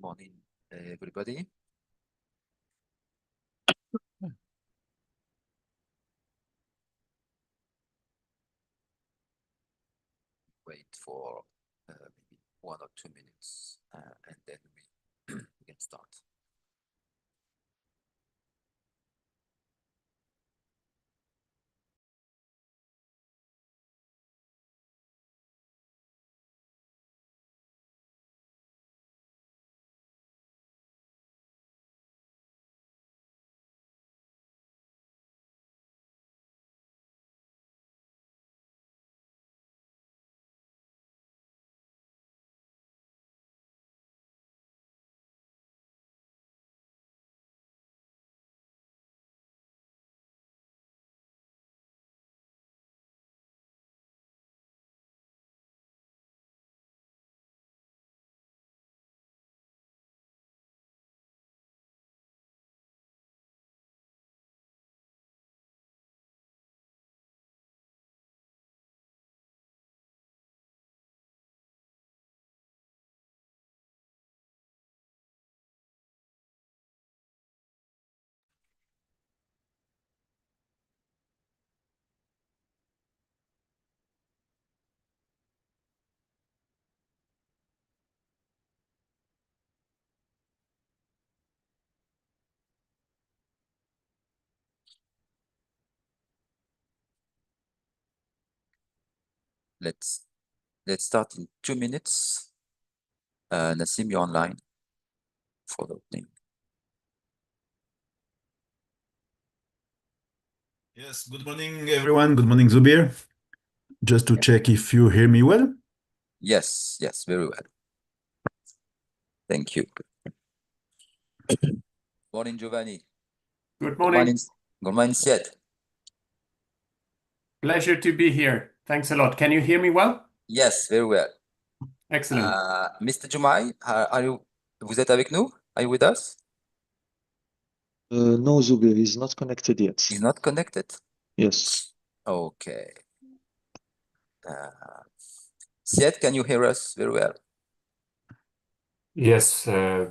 Morning, everybody. Wait for maybe 1 or 2 minutes, and then we can start. Let's start in 2 minutes. Nassim, you're online for the opening. Yes, good morning, everyone. Good morning, Zubir. Just to check if you hear me well. Yes, very well. Thank you. Morning, Giovanni. Good morning. Good morning, Sied. Pleasure to be here. Thanks a lot. Can you hear me well? Yes, very well. Excellent. Mr. Jumai, vous êtes avec nous? Are you with us? No, Zubir is not connected yet. He's not connected? Yes. Okay. Sied, can you hear us very well? Yes,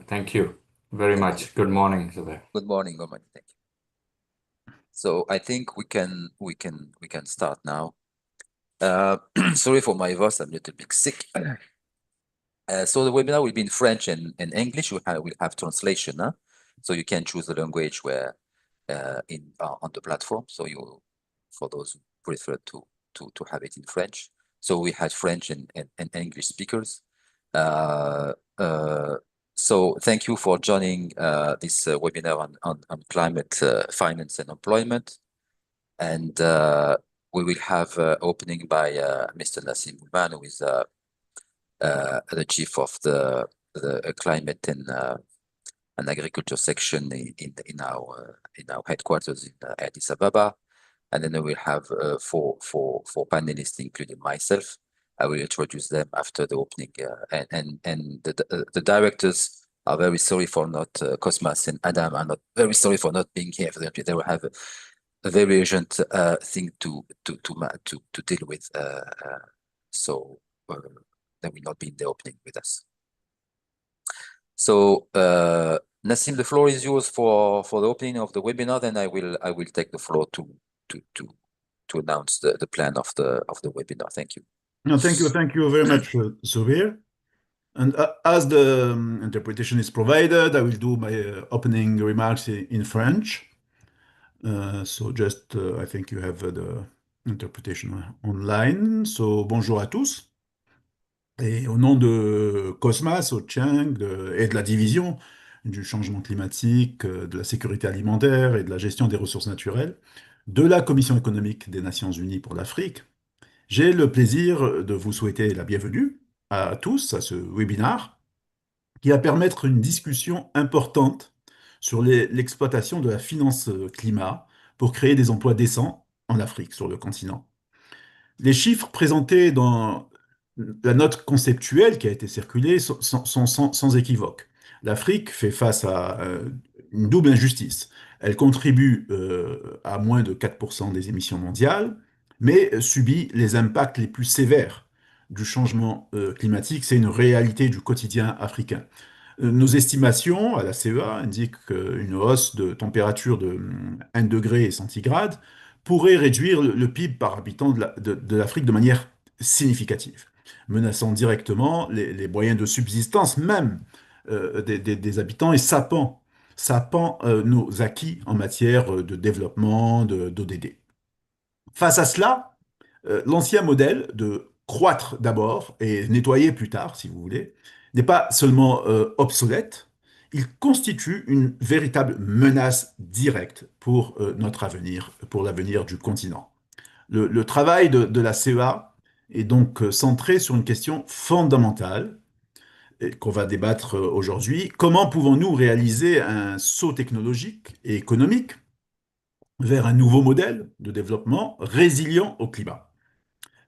thank you very much. Good morning, Zubair. Good morning. Thank you. So I think we can start now. Sorry for my voice, I'm a little bit sick. So the webinar will be in French and English. We'll have translation, huh? So you can choose the language where on the platform. So for those who prefer to have it in French. So we had French and English speakers. So thank you for joining this webinar on climate finance and employment. And we will have opening by Mr. Nassim Ulman, who is the chief of the climate and agriculture section in our headquarters in Addis Ababa. And then we will have four panelists, including myself. I will introduce them after the opening, and the directors are very sorry for not Cosmas and Adam are not very sorry for not being here. They will have a very urgent thing to deal with. So they will not be in the opening with us. So Nassim, the floor is yours for the opening of the webinar. Then I will take the floor to announce the plan of the webinar. Thank you. No, thank you very much, Zubir. And as the interpretation is provided, I will do my opening remarks in French. So just, I think you have the interpretation online. So bonjour à tous. Et au nom de Cosmas, Ocheng et de la division du changement climatique, de la sécurité alimentaire et de la gestion des ressources naturelles, de la Commission économique des Nations Unies pour l'Afrique, j'ai le plaisir de vous souhaiter la bienvenue à tous à ce webinaire qui va permettre une discussion importante sur l'exploitation de la finance climat pour créer des emplois décents en Afrique, sur le continent. Les chiffres présentés dans la note conceptuelle qui a été circulée sont sans équivoque. L'Afrique fait face à une double injustice. Elle contribue à moins de 4% des émissions mondiales, mais subit les impacts les plus sévères du changement climatique. C'est une réalité du quotidien africain. Nos estimations à la CEA indiquent qu'une hausse de température de 1 degré centigrade pourrait réduire le PIB par habitant de l'Afrique de manière significative, menaçant directement les moyens de subsistance même des habitants et sapant nos acquis en matière de développement d'ODD. Face à cela, l'ancien modèle de croître d'abord et nettoyer plus tard, si vous voulez, n'est pas seulement obsolète, il constitue une véritable menace directe pour notre avenir, pour l'avenir du continent. Le travail de la CEA est donc centré sur une question fondamentale qu'on va débattre aujourd'hui. Comment pouvons-nous réaliser un saut technologique et économique vers un nouveau modèle de développement résilient au climat,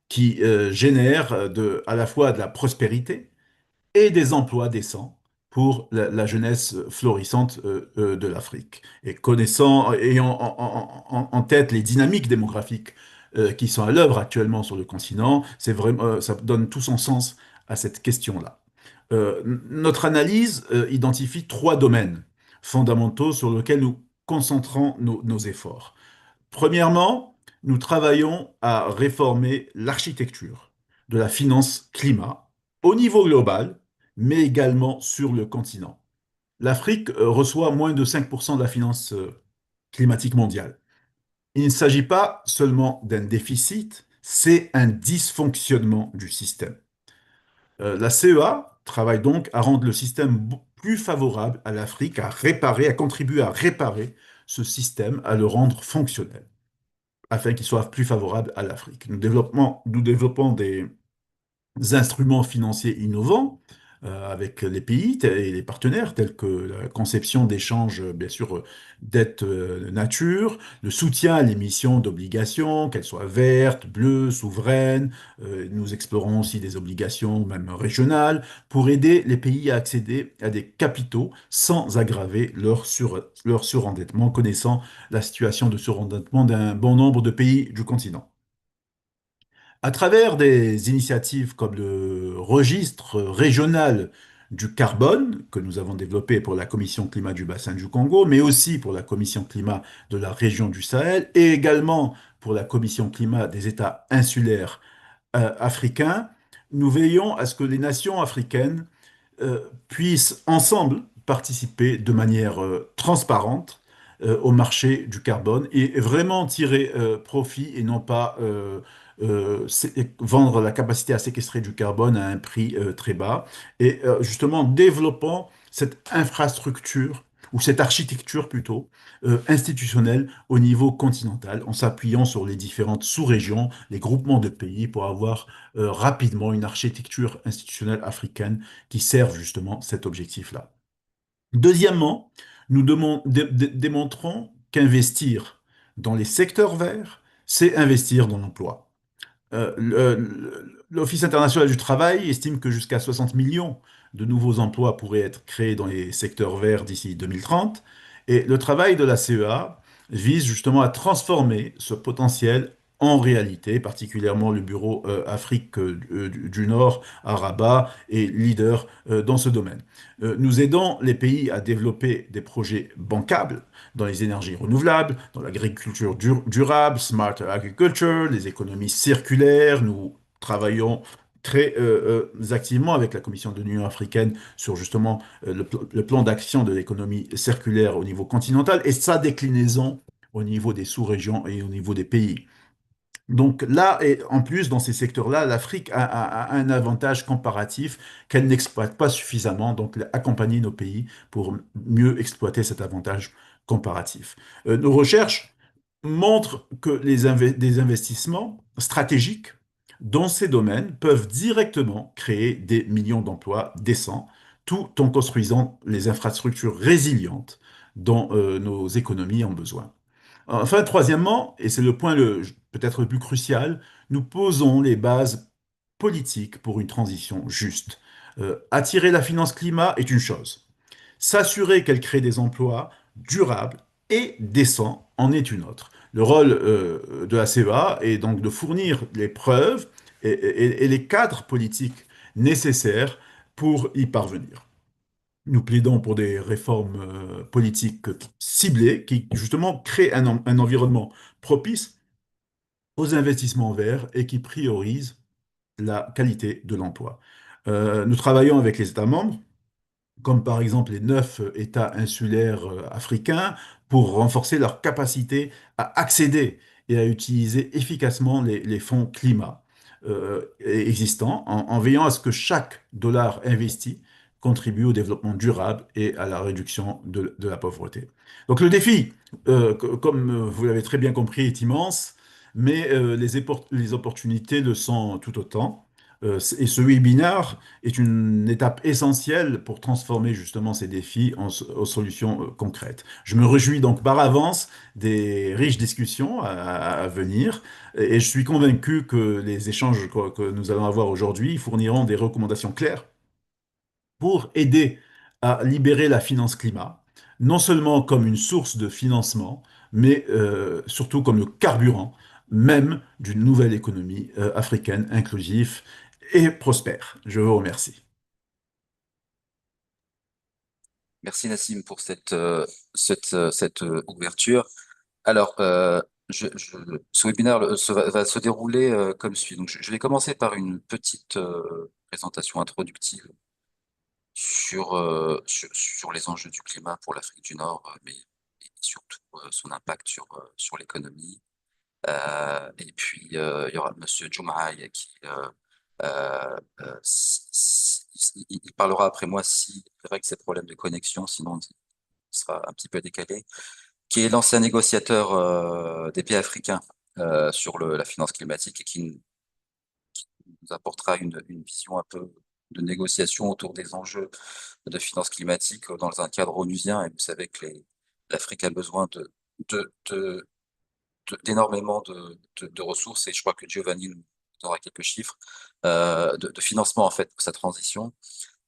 qui génère à la fois de la prospérité et des emplois décents pour la jeunesse florissante de l'Afrique. Et ayant en tête les dynamiques démographiques qui sont à l'œuvre actuellement sur le continent, c'est vraiment, ça donne tout son sens à cette question-là. Notre analyse identifie 3 domaines fondamentaux sur lesquels nous concentrons nos efforts. Premièrement, nous travaillons à réformer l'architecture de la finance climat au niveau global, mais également sur le continent. L'Afrique reçoit moins de 5% de la finance climatique mondiale. Il ne s'agit pas seulement d'un déficit, c'est un dysfonctionnement du système. La CEA travaille donc à rendre le système plus favorable à l'Afrique, à contribuer à réparer ce système, à le rendre fonctionnel afin qu'il soit plus favorable à l'Afrique. Nous développons des instruments financiers innovants avec les pays et les partenaires, tels que la conception d'échanges, bien sûr, dette nature, le soutien à l'émission d'obligations, qu'elles soient vertes, bleues, souveraines. Nous explorons aussi des obligations, même régionales, pour aider les pays à accéder à des capitaux sans aggraver leur surendettement, connaissant la situation de surendettement d'un bon nombre de pays du continent. À travers des initiatives comme le registre régional du carbone que nous avons développé pour la Commission climat du bassin du Congo, mais aussi pour la Commission climat de la région du Sahel et également pour la Commission climat des États insulaires africains, nous veillons à ce que les nations africaines puissent ensemble participer de manière transparente au marché du carbone et vraiment tirer profit et non pas vendre la capacité à séquestrer du carbone à un prix très bas. Et justement, développant cette infrastructure ou cette architecture plutôt institutionnelle au niveau continental, en s'appuyant sur les différentes sous-régions, les groupements de pays, pour avoir rapidement une architecture institutionnelle africaine qui serve justement cet objectif-là. Deuxièmement, nous démontrons qu'investir dans les secteurs verts, c'est investir dans l'emploi. L'Office international du travail estime que jusqu'à 60 millions de nouveaux emplois pourraient être créés dans les secteurs verts d'ici 2030. Et le travail de la CEA vise justement à transformer ce potentiel en réalité, particulièrement le bureau Afrique du Nord à Rabat est leader dans ce domaine. Nous aidons les pays à développer des projets bancables dans les énergies renouvelables, dans l'agriculture durable, smart agriculture, les économies circulaires. Nous travaillons très activement avec la Commission de l'Union africaine sur justement le plan d'action de l'économie circulaire au niveau continental et sa déclinaison au niveau des sous-régions et au niveau des pays. Donc là, et en plus, dans ces secteurs-là, l'Afrique a un avantage comparatif qu'elle n'exploite pas suffisamment, donc accompagner nos pays pour mieux exploiter cet avantage comparatif. Nos recherches montrent que des investissements stratégiques dans ces domaines peuvent directement créer des millions d'emplois décents, tout en construisant les infrastructures résilientes dont nos économies ont besoin. Enfin, troisièmement, et c'est le point peut-être le plus crucial, nous posons les bases politiques pour une transition juste. Attirer la finance climat est une chose. S'assurer qu'elle crée des emplois durables et décents en est une autre. Le rôle de la CEA est donc de fournir les preuves et les cadres politiques nécessaires pour y parvenir. Nous plaidons pour des réformes politiques ciblées qui, justement, créent un environnement propice aux investissements verts et qui priorisent la qualité de l'emploi. Nous travaillons avec les États membres, comme par exemple les 9 États insulaires africains, pour renforcer leur capacité à accéder et à utiliser efficacement les fonds climat existants, en veillant à ce que chaque dollar investi contribue au développement durable et à la réduction de la pauvreté. Donc le défi, comme vous l'avez très bien compris, est immense, mais les opportunités le sont tout autant. Et ce webinaire est une étape essentielle pour transformer justement ces défis en solutions concrètes. Je me réjouis donc par avance des riches discussions à venir et je suis convaincu que les échanges que nous allons avoir aujourd'hui fourniront des recommandations claires pour aider à libérer la finance climat, non seulement comme une source de financement, mais surtout comme le carburant même d'une nouvelle économie africaine inclusive et prospère. Je vous remercie. Merci Nassim pour cette ouverture. Alors, ce webinaire va se dérouler comme suit. Donc, je vais commencer par une petite présentation introductive sur les enjeux du climat pour l'Afrique du Nord, mais et surtout son impact sur l'économie. Et puis, il y aura Monsieur Djoumaï qui il parlera après moi si c'est vrai que c'est problème de connexion, sinon il sera un petit peu décalé, qui est l'ancien négociateur des pays africains sur la finance climatique et qui nous apportera une vision un peu de négociation autour des enjeux de finance climatique dans un cadre onusien. Et vous savez que l'Afrique a besoin de, de, d'énormément de ressources et je crois que Giovanni nous donnera quelques chiffres de financement en fait pour sa transition.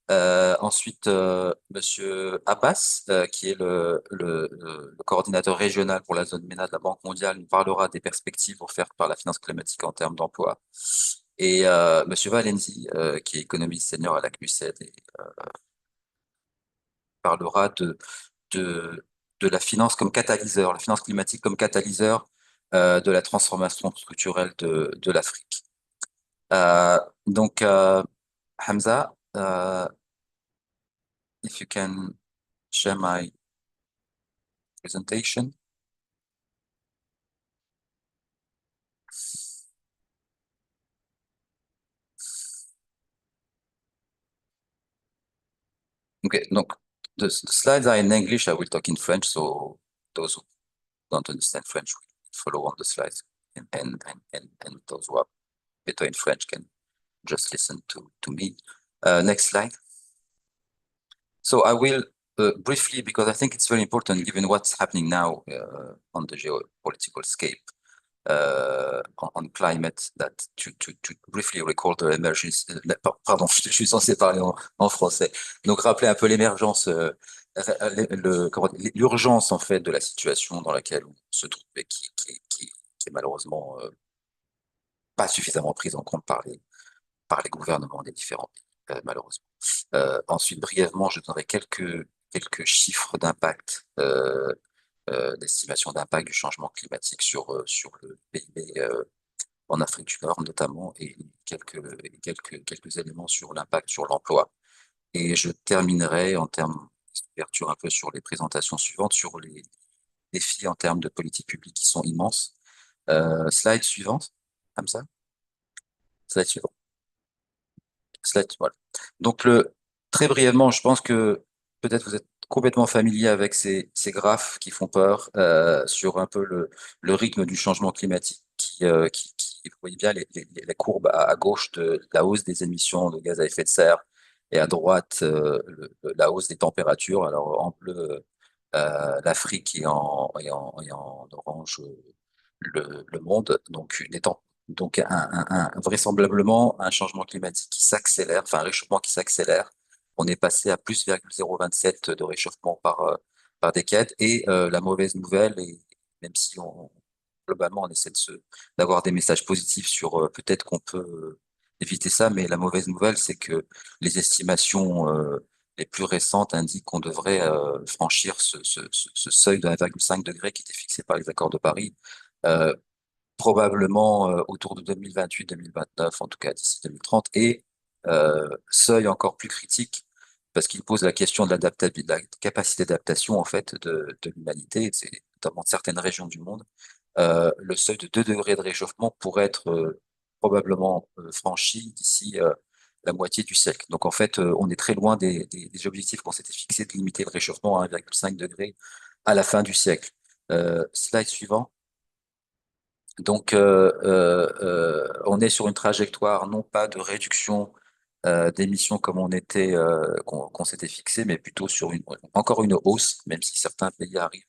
Ensuite, Monsieur Abbas, qui est le coordinateur régional pour la zone MENA de la Banque mondiale, nous parlera des perspectives offertes par la finance climatique en termes d'emploi. Et Monsieur Valenzi, qui est économiste senior à la CNUSED, et parlera de, de la finance comme catalyseur, la finance climatique comme catalyseur de la transformation structurelle de l'Afrique. Donc, Hamza, if you can share my presentation. Okay, donc, the slides are in English, I will talk in French, so those who don't understand French will follow on the slides, and those who are better in French can just listen to me. Next slide. So I will briefly, because I think it's very important given what's happening now on the geopolitical scape on climate, that to briefly recall the emergence. Pardon, je suis censé parler en français. Donc rappeler un peu l'émergence, l'urgence en fait de la situation dans laquelle on se trouve et qui est malheureusement pas suffisamment prise en compte par les gouvernements des différents pays, malheureusement. Ensuite, brièvement, je donnerai quelques chiffres d'impact, d'estimation d'impact du changement climatique sur le PIB en Afrique du Nord notamment, et quelques éléments sur l'impact sur l'emploi. Et je terminerai en termes d'ouverture un peu sur les présentations suivantes, sur les défis en termes de politique publique qui sont immenses. Slide suivante, comme ça. Slide suivante. Voilà. Donc, très brièvement, je pense que peut-être vous êtes complètement familier avec ces graphes qui font peur sur un peu le rythme du changement climatique vous voyez bien les courbes à gauche de la hausse des émissions de gaz à effet de serre et à droite la hausse des températures. Alors en bleu, l'Afrique et en orange le monde. Donc vraisemblablement un changement climatique qui s'accélère, enfin un réchauffement qui s'accélère. On est passé à plus 0,27 de réchauffement par décade. Et la mauvaise nouvelle, et même si globalement on essaie d'avoir des messages positifs sur peut-être qu'on peut éviter ça, mais la mauvaise nouvelle, c'est que les estimations les plus récentes indiquent qu'on devrait franchir ce seuil de 1,5 degré qui était fixé par les accords de Paris, probablement autour de 2028-2029, en tout cas d'ici 2030, et seuil encore plus critique parce qu'il pose la question de de la capacité d'adaptation en fait de l'humanité, c'est notamment de certaines régions du monde. Le seuil de 2 degrés de réchauffement pourrait être probablement franchi d'ici la moitié du siècle. Donc en fait, on est très loin des objectifs qu'on s'était fixés de limiter le réchauffement à 1,5 degré à la fin du siècle. Slide suivant. Donc, on est sur une trajectoire non pas de réduction d'émissions comme qu'on s'était fixé, mais plutôt sur encore une hausse, même si certains pays arrivent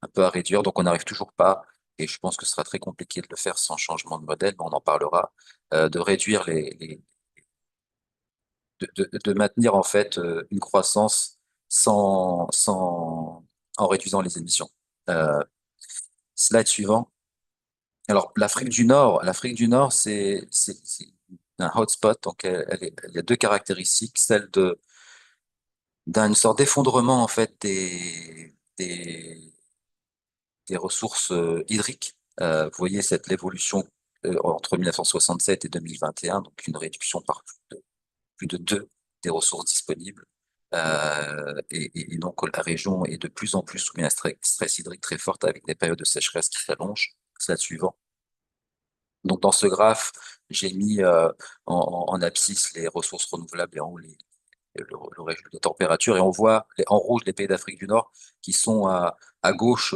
un peu à réduire. Donc, on n'arrive toujours pas, et je pense que ce sera très compliqué de le faire sans changement de modèle, mais on en parlera, de réduire de maintenir en fait une croissance en réduisant les émissions. Slide suivant. Alors, l'Afrique du Nord, c'est un hotspot. Donc, il y a deux caractéristiques, celle d'une sorte d'effondrement en fait des ressources hydriques. Vous voyez l'évolution entre 1967 et 2021, donc une réduction par plus de 2 des ressources disponibles. Et donc, la région est de plus en plus soumise à un stress hydrique très fort avec des périodes de sécheresse qui s'allongent. C'est la suivante. Donc, dans ce graphe, j'ai mis en abscisse les ressources renouvelables et en haut le régime de température. Et on voit en rouge les pays d'Afrique du Nord qui sont à gauche,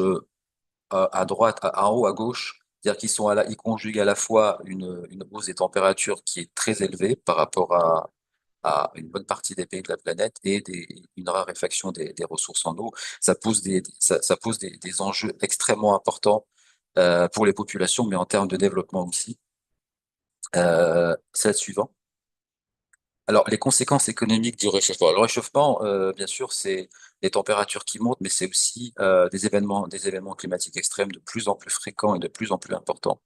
à droite, en haut à gauche. C'est-à-dire ils conjuguent à la fois une hausse des températures qui est très élevée par rapport à une bonne partie des pays de la planète et une raréfaction des ressources en eau. Ça pose des enjeux extrêmement importants pour les populations, mais en termes de développement aussi. C'est le suivant. Alors, les conséquences économiques du réchauffement. Le réchauffement, bien sûr, c'est les températures qui montent, mais c'est aussi des événements climatiques extrêmes de plus en plus fréquents et de plus en plus importants,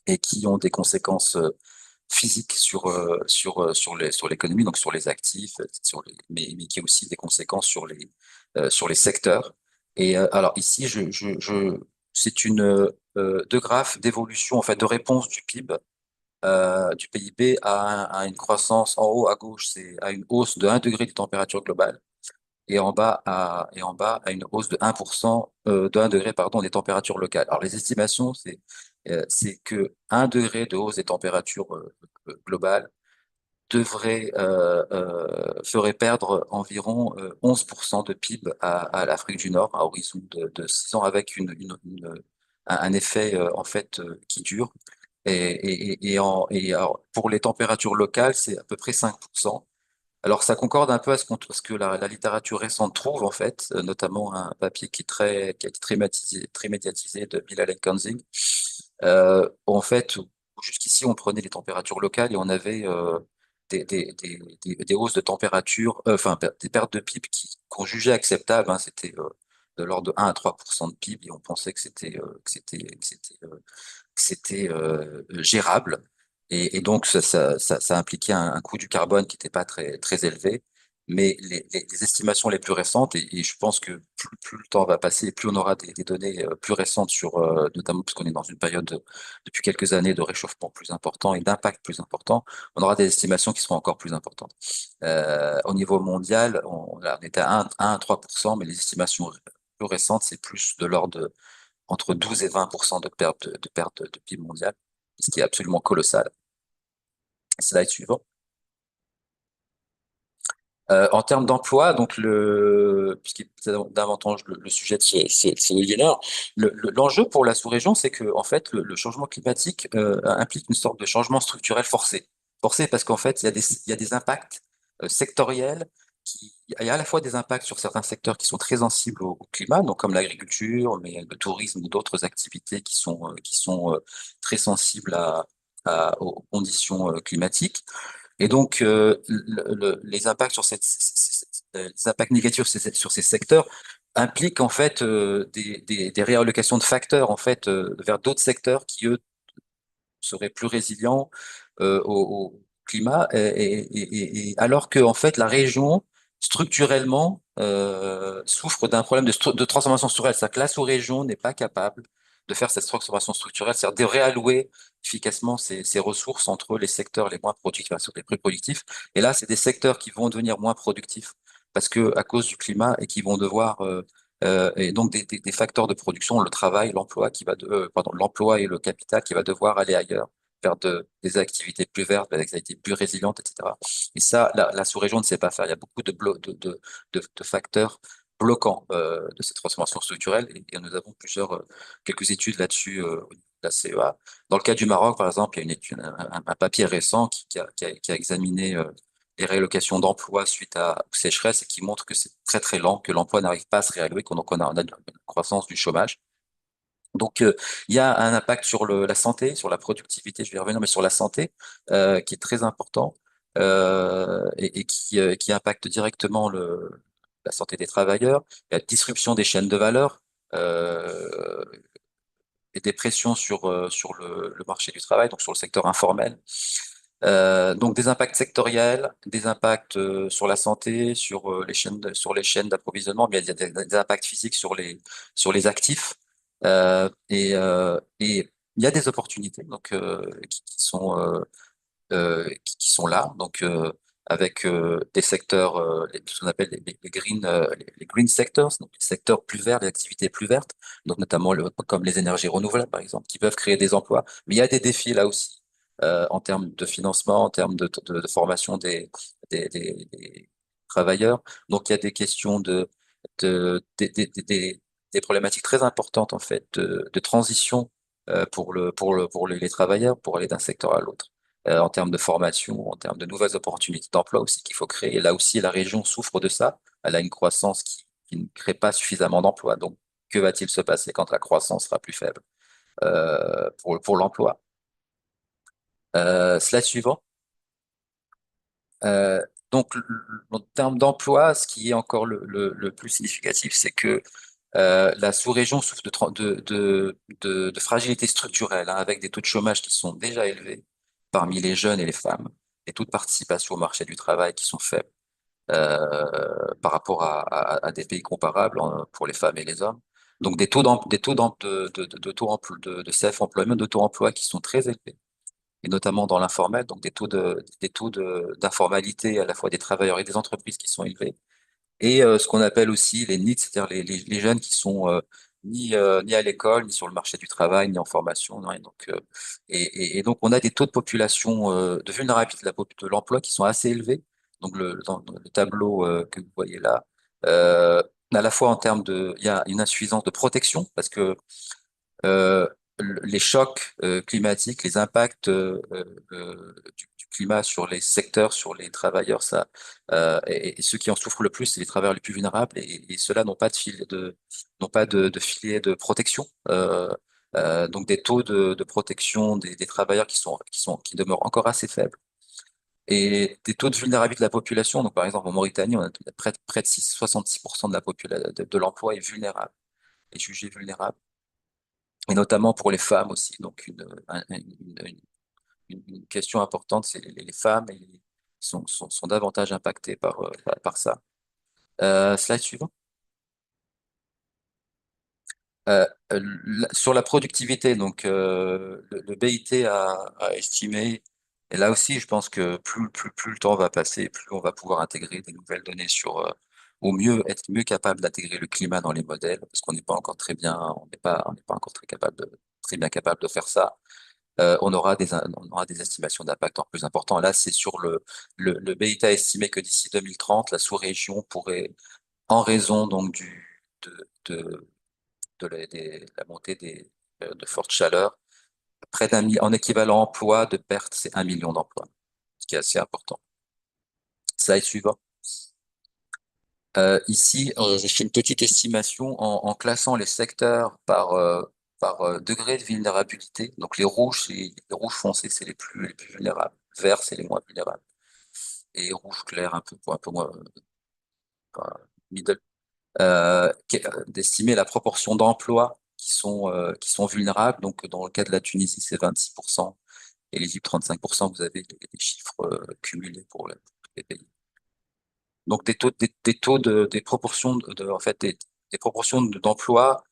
et qui ont des conséquences physiques sur l'économie, donc sur les actifs, mais qui ont aussi des conséquences sur les secteurs. Et alors ici, c'est deux graphes d'évolution, en fait, de réponse du PIB du PIB à une croissance en haut à gauche, c'est à une hausse de 1 degré de température globale, et en bas à une hausse de 1%, de 1 degré, pardon, des températures locales. Alors les estimations, c'est que 1 degré de hausse des températures globales ferait perdre environ 11% de PIB à l'Afrique du Nord à horizon de 6 ans, avec un effet en fait qui dure. Et alors, pour les températures locales, c'est à peu près 5%. Alors, ça concorde un peu à ce que la littérature récente trouve, en fait, notamment un papier qui a été très médiatisé de Bill Allen Kansing. En fait, jusqu'ici, on prenait les températures locales et on avait des hausses de température, enfin, des pertes de PIB qu'on jugeait acceptables, hein. C'était de l'ordre de 1 à 3% de PIB, et on pensait que c'était gérable. Et donc, ça impliquait un coût du carbone qui n'était pas très élevé. Mais les estimations les plus récentes, et je pense que plus le temps va passer, plus on aura des données plus récentes notamment parce qu'on est dans une période depuis quelques années de réchauffement plus important et d'impact plus important, on aura des estimations qui seront encore plus importantes. Au niveau mondial, là, on était à 1 à 3%, mais les estimations plus récentes, c'est plus de l'ordre entre 12 et 20% de perte de PIB mondial, ce qui est absolument colossal. Slide suivant. En termes d'emploi, donc puisqu'il est davantage le sujet de ce webinaire, l'enjeu pour la sous-région, c'est que en fait le changement climatique implique une sorte de changement structurel forcé. Forcé parce qu'en fait il y a des impacts sectoriels il y a à la fois des impacts sur certains secteurs qui sont très sensibles au climat, donc comme l'agriculture, mais le tourisme ou d'autres activités qui sont très sensibles aux conditions climatiques. Et donc, les impacts les impacts négatifs sur ces secteurs impliquent en fait des réallocations de facteurs en fait vers d'autres secteurs qui eux seraient plus résilients au climat. Et alors que en fait la région structurellement, souffre d'un problème de transformation structurelle. C'est-à-dire que la sous-région n'est pas capable de faire cette transformation structurelle, c'est-à-dire de réallouer efficacement ces ressources entre les secteurs les moins productifs, sur les plus productifs. Et là, c'est des secteurs qui vont devenir moins productifs parce que à cause du climat et qui vont devoir et donc des facteurs de production, le travail, l'emploi l'emploi et le capital qui va devoir aller ailleurs vers des activités plus vertes, des activités plus résilientes, etc. Et ça, la sous-région ne sait pas faire. Il y a beaucoup de facteurs bloquants de cette transformation structurelle et nous avons quelques études là-dessus au niveau de la CEA. Dans le cas du Maroc, par exemple, il y a une étude, un papier récent qui a examiné les réallocations d'emplois suite aux sécheresses et qui montre que c'est très très lent, que l'emploi n'arrive pas à se réallouer, donc on a une croissance du chômage. Donc, il y a un impact sur la santé, sur la productivité, je vais y revenir, mais sur la santé, qui est très important et qui impacte directement la santé des travailleurs, la disruption des chaînes de valeur et des pressions sur le marché du travail, donc sur le secteur informel. Donc des impacts sectoriels, des impacts sur la santé, sur sur les chaînes d'approvisionnement, mais il y a des impacts physiques sur les actifs. Et il y a des opportunités donc qui sont là, donc avec des secteurs, ce qu'on appelle les green sectors, donc les secteurs plus verts, les activités plus vertes, donc notamment comme les énergies renouvelables par exemple, qui peuvent créer des emplois. Mais il y a des défis là aussi en termes de financement, en termes de formation des travailleurs. Donc il y a des questions de, des problématiques très importantes en fait de transition pour les travailleurs pour aller d'un secteur à l'autre en termes de formation, en termes de nouvelles opportunités d'emploi aussi qu'il faut créer. Et là aussi, la région souffre de ça. Elle a une croissance qui ne crée pas suffisamment d'emplois. Donc, que va-t-il se passer quand la croissance sera plus faible pour l'emploi? Slide suivant. Donc, en termes d'emploi, ce qui est encore le plus significatif, c'est que la sous-région souffre de fragilité structurelle, hein, avec des taux de chômage qui sont déjà élevés parmi les jeunes et les femmes, et taux de participation au marché du travail qui sont faibles par rapport à des pays comparables pour les femmes et les hommes. Donc des taux de self-employment, de taux emploi qui sont très élevés, et notamment dans l'informel, donc des taux d'informalité à la fois des travailleurs et des entreprises qui sont élevés et ce qu'on appelle aussi les NEET, c'est-à-dire les jeunes qui sont ni à l'école, ni sur le marché du travail, ni en formation. Non, et donc, et donc, on a des taux de population, de vulnérabilité de l'emploi qui sont assez élevés. Donc, dans le tableau que vous voyez là, à la fois en termes il y a une insuffisance de protection, parce que euh, les chocs climatiques, les impacts du climat sur les secteurs, sur les travailleurs, et ceux qui en souffrent le plus, c'est les travailleurs les plus vulnérables, et ceux-là n'ont pas n'ont pas de filet de protection. Donc des taux de protection des travailleurs qui demeurent encore assez faibles. Et des taux de vulnérabilité de la population, donc par exemple en Mauritanie, on a près de 66% de la population de l'emploi est vulnérable, est jugé vulnérable et notamment pour les femmes aussi. Donc, une question importante, c'est les femmes sont davantage impactées par ça. Slide suivant. Sur la productivité, donc le BIT a estimé, et là aussi, je pense que plus le temps va passer, plus on va pouvoir intégrer des nouvelles données au mieux être mieux capable d'intégrer le climat dans les modèles, parce qu'on n'est pas encore très bien, on n'est pas encore très bien capable de faire ça. On aura des estimations d'impact en plus importantes. Là, c'est sur le BIT a estimé que d'ici 2030, la sous-région pourrait, en raison donc de la montée de forte chaleur, en équivalent emploi de perte, c'est 1 million d'emplois, ce qui est assez important. Slide suivant. Ici, j'ai fait une petite estimation en classant les secteurs par degré de vulnérabilité. Donc les rouges foncés, c'est les plus vulnérables. Verts, c'est les moins vulnérables. Et rouge clair, un peu moins middle. D'estimer la proportion d'emplois qui sont vulnérables. Donc dans le cas de la Tunisie, c'est 26%. Et l'Égypte, 35%. Vous avez les chiffres cumulés pour tous les pays. Donc des proportions en fait des proportions d'emplois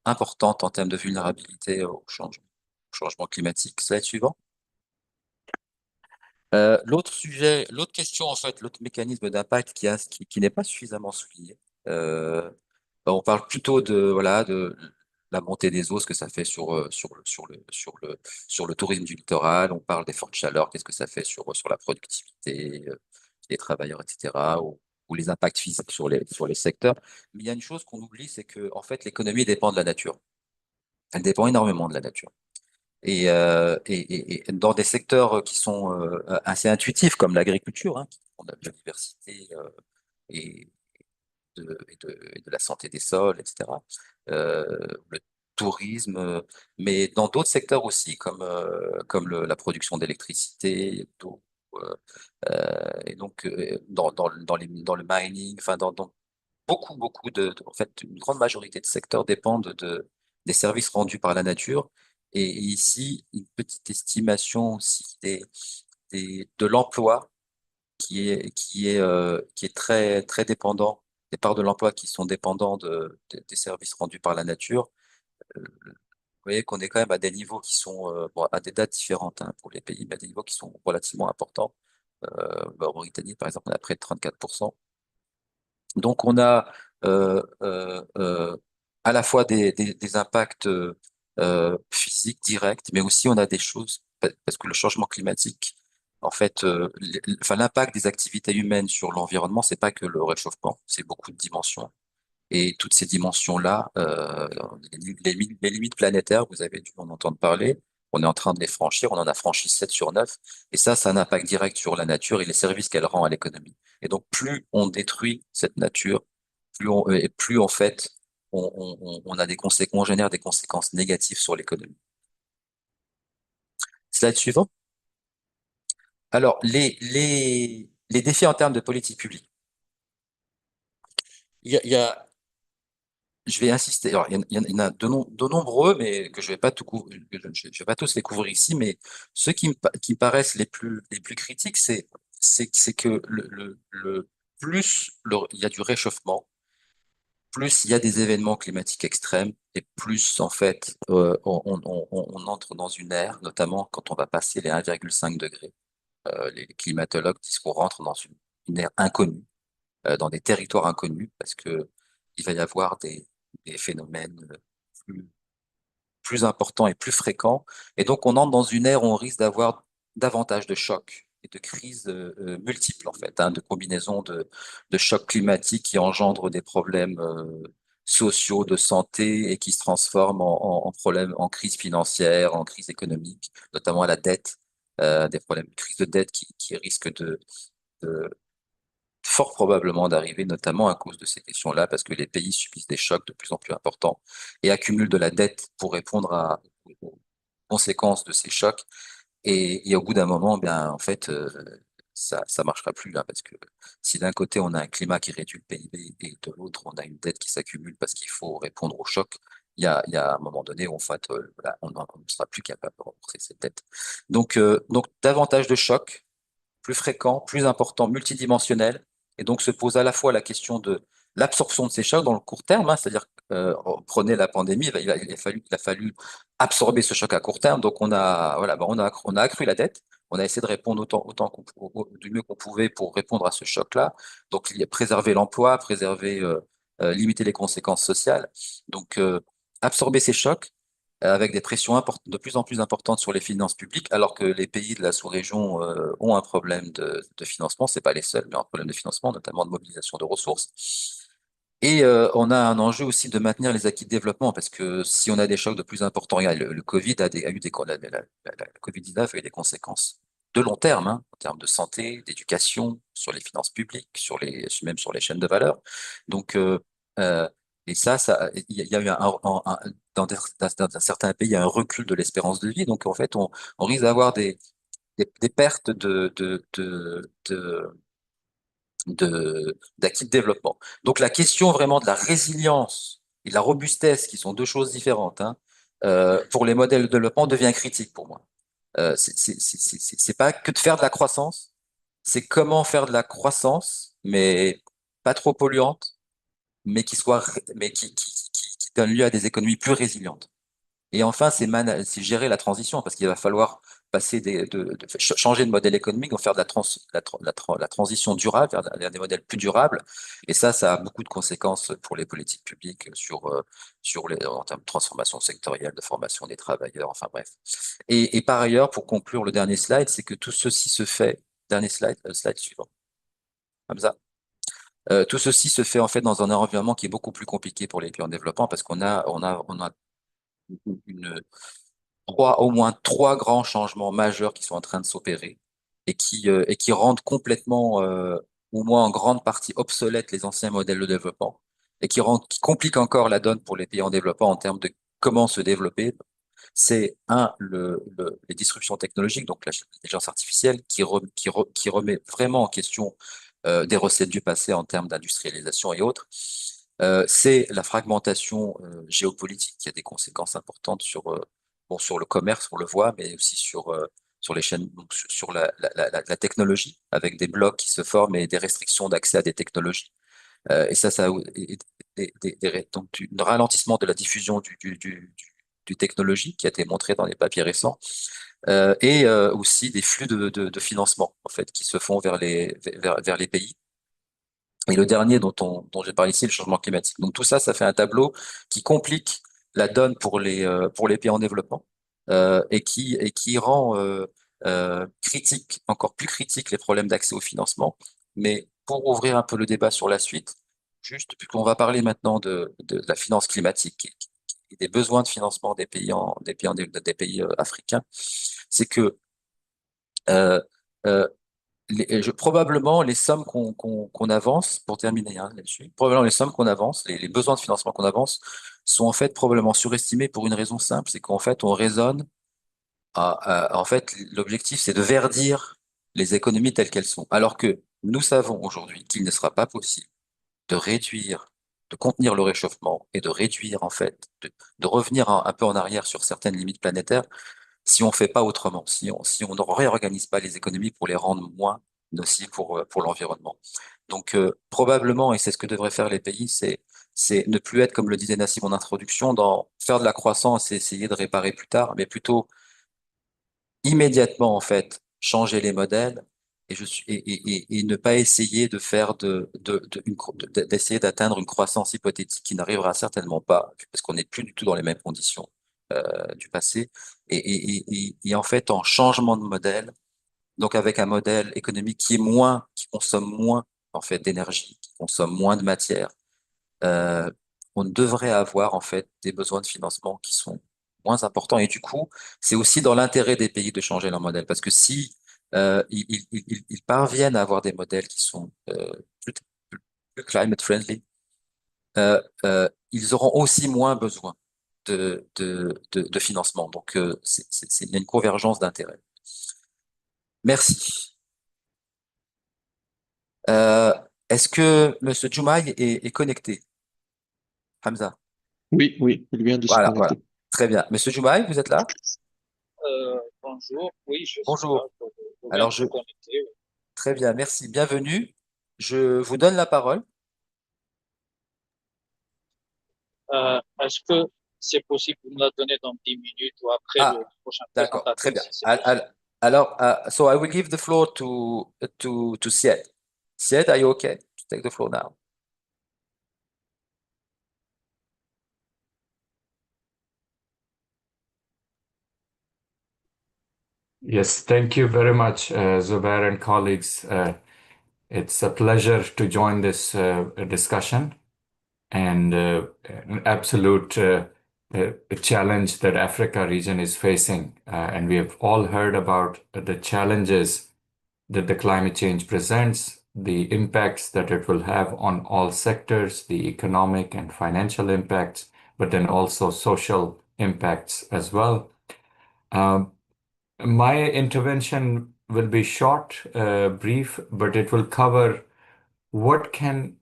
importantes en termes de vulnérabilité au changement climatique. Slide suivant. L'autre question en fait, l'autre mécanisme d'impact qui n'est pas suffisamment souligné. On parle plutôt de la montée des eaux, ce que ça fait sur le tourisme du littoral. On parle des fortes chaleurs, qu'est-ce que ça fait sur la productivité des travailleurs, etc. Ou les impacts physiques sur les secteurs. Mais il y a une chose qu'on oublie, c'est que en fait l'économie dépend de la nature. Elle dépend énormément de la nature. Et dans des secteurs qui sont assez intuitifs comme l'agriculture, hein, qui font de la biodiversité et et de la santé des sols, etc. Le tourisme, mais dans d'autres secteurs aussi, comme la production d'électricité, d'eau, et donc dans le mining, enfin dans beaucoup en fait, une grande majorité de secteurs dépendent des services rendus par la nature. Et ici, une petite estimation aussi de l'emploi qui est très dépendant, des parts de l'emploi qui sont dépendants des services rendus par la nature. Vous voyez qu'on est quand même à des niveaux qui sont, bon, à des dates différentes hein, pour les pays, mais à des niveaux qui sont relativement importants. En Mauritanie, par exemple, on a près de 34%. Donc, on a à la fois des impacts physiques directs, mais aussi on a des choses, parce que le changement climatique, en fait, enfin, l'impact des activités humaines sur l'environnement, c'est pas que le réchauffement, c'est beaucoup de dimensions. Et toutes ces dimensions-là, les limites planétaires, vous avez dû en entendre parler, on est en train de les franchir, on en a franchi 7 sur 9, et ça a un impact direct sur la nature et les services qu'elle rend à l'économie. Et donc, plus on détruit cette nature, et plus en fait, on a des conséquences, on génère des conséquences négatives sur l'économie. Slide suivant. Alors, les défis en termes de politique publique. Il y a Je vais insister. Alors, il y en a de nombreux, mais que je vais pas je vais pas tous les couvrir ici, mais ceux qui me paraissent les plus critiques, c'est que plus il y a du réchauffement, plus il y a des événements climatiques extrêmes, et plus, en fait, on entre dans une ère, notamment quand on va passer les 1,5 degrés. Les climatologues disent qu'on rentre dans une ère inconnue, dans des territoires inconnus, parce que il va y avoir des phénomènes plus, plus importants et plus fréquents. Et donc, on entre dans une ère où on risque d'avoir davantage de chocs et de crises multiples, en fait, hein, de combinaisons de chocs climatiques qui engendrent des problèmes sociaux, de santé, et qui se transforment en problèmes, en crise financière, en crise économique, notamment à la dette, des problèmes de crise de dette qui risquent de fort probablement d'arriver, notamment à cause de ces questions-là, parce que les pays subissent des chocs de plus en plus importants et accumulent de la dette pour répondre aux conséquences de ces chocs. Et au bout d'un moment, bien, en fait, ça marchera plus là, parce que si d'un côté on a un climat qui réduit le PIB et de l'autre on a une dette qui s'accumule parce qu'il faut répondre aux chocs, il y a un moment donné où en fait, voilà, on ne sera plus capable de rembourser cette dette. Donc davantage de chocs plus fréquent, plus important, multidimensionnel, et donc se pose à la fois la question de l'absorption de ces chocs dans le court terme, hein, c'est-à-dire prenez la pandémie, il a fallu absorber ce choc à court terme, donc on a accru la dette, on a essayé de répondre du mieux qu'on pouvait pour répondre à ce choc-là, donc il y a préserver l'emploi, limiter les conséquences sociales, donc absorber ces chocs, avec des pressions de plus en plus importantes sur les finances publiques, alors que les pays de la sous-région ont un problème de financement, c'est pas les seuls, mais un problème de financement, notamment de mobilisation de ressources. Et on a un enjeu aussi de maintenir les acquis de développement, parce que si on a des chocs de plus importants, regarde, le Covid a eu la Covid-19 a eu des conséquences de long terme, hein, en termes de santé, d'éducation, sur les finances publiques, même sur les chaînes de valeur. Donc, euh, et il y a eu dans certains pays, il y a un recul de l'espérance de vie. Donc, en fait, on risque d'avoir des pertes d'acquis de développement. Donc la question vraiment de la résilience et de la robustesse, qui sont deux choses différentes, hein, pour les modèles de développement devient critique pour moi. C'est pas que de faire de la croissance, c'est comment faire de la croissance, mais pas trop polluante, mais qui donne lieu à des économies plus résilientes. Et enfin, c'est gérer la transition, parce qu'il va falloir passer changer de modèle économique, donc faire de la transition durable vers des modèles plus durables. Et ça a beaucoup de conséquences pour les politiques publiques en termes de transformation sectorielle, de formation des travailleurs, enfin bref. Et par ailleurs, pour conclure le dernier slide, c'est que tout ceci se fait, dernier slide, slide suivant, comme ça. Tout ceci se fait en fait dans un environnement qui est beaucoup plus compliqué pour les pays en développement parce qu'on a une, au moins trois grands changements majeurs qui sont en train de s'opérer et qui rendent complètement, au moins en grande partie, obsolètes les anciens modèles de développement et qui compliquent encore la donne pour les pays en développement en termes de comment se développer. C'est les disruptions technologiques, donc l'intelligence artificielle, qui remet vraiment en question des recettes du passé en termes d'industrialisation et autres. C'est la fragmentation géopolitique qui a des conséquences importantes sur le commerce, on le voit, mais aussi sur les chaînes, donc sur la technologie, avec des blocs qui se forment et des restrictions d'accès à des technologies. Et donc un ralentissement de la diffusion du technologie qui a été montré dans les papiers récents, et aussi des flux de financement en fait qui se font vers les pays. Et le dernier dont j'ai parlé ici, le changement climatique. Donc tout ça, ça fait un tableau qui complique la donne pour les pays en développement et qui rend critique, encore plus critique, les problèmes d'accès au financement. Mais pour ouvrir un peu le débat sur la suite, juste puisqu'on va parler maintenant de la finance climatique et des besoins de financement des pays africains, c'est que euh, euh, probablement les sommes qu'on avance, pour terminer là-dessus, probablement les sommes qu'on avance, les besoins de financement qu'on avance, sont en fait probablement surestimés pour une raison simple, c'est qu'en fait on raisonne en fait l'objectif c'est de verdir les économies telles qu'elles sont, alors que nous savons aujourd'hui qu'il ne sera pas possible de réduire, de contenir le réchauffement et de réduire en fait, de revenir un peu en arrière sur certaines limites planétaires si on fait pas autrement, si on ne réorganise pas les économies pour les rendre moins nocives pour l'environnement. Donc, probablement, et c'est ce que devraient faire les pays, c'est ne plus être, comme le disait Nassim en introduction, dans faire de la croissance et essayer de réparer plus tard, mais plutôt immédiatement, en fait, changer les modèles et ne pas essayer de faire d'essayer d'atteindre une croissance hypothétique qui n'arrivera certainement pas, parce qu'on n'est plus du tout dans les mêmes conditions du passé, et en fait en changement de modèle, donc avec un modèle économique qui consomme moins en fait d'énergie, qui consomme moins de matière, euh, on devrait avoir en fait des besoins de financement qui sont moins importants. Et du coup, c'est aussi dans l'intérêt des pays de changer leur modèle, parce que si ils parviennent à avoir des modèles qui sont plus, plus climate friendly, ils auront aussi moins besoin de financement. Donc, il y a une convergence d'intérêts. Merci. Est-ce que M. Joumaï est connecté? Hamza. Oui, oui, il vient de se Voilà. connecter. Très bien. Monsieur Joumaï, vous êtes là? Bonjour, oui, je suis là. Bonjour. Je viens Alors, de me connecter. très bien, merci. Bienvenue. Je vous donne la parole. Est-ce que c'est possible de me la donner dans 10 minutes ou après le Ah, prochain d'accord. Très présentateur, bien. si c'est possible? Alors, so I will give the floor to Syed. Syed, are you okay to take the floor now? Yes, thank you very much, Zubair and colleagues. It's a pleasure to join this discussion and an absolute challenge that Africa region is facing. And we have all heard about the challenges that the climate change presents, the impacts that it will have on all sectors, the economic and financial impacts, but then also social impacts as well. My intervention will be short, brief, but it will cover what can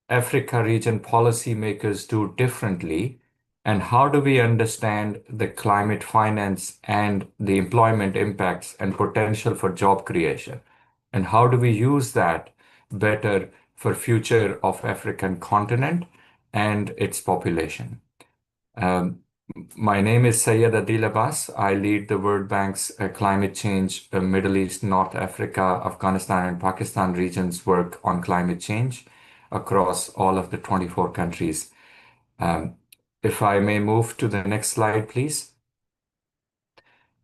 Africa region policymakers do differently, and how do we understand the climate finance and the employment impacts and potential for job creation. and how do we use that better for future of African continent and its population. My name is Syed Adil Abbas. I lead the World Bank's Climate Change, Middle East, North Africa, Afghanistan, and Pakistan regions work on climate change across all of the 24 countries. If I may move to the next slide, please.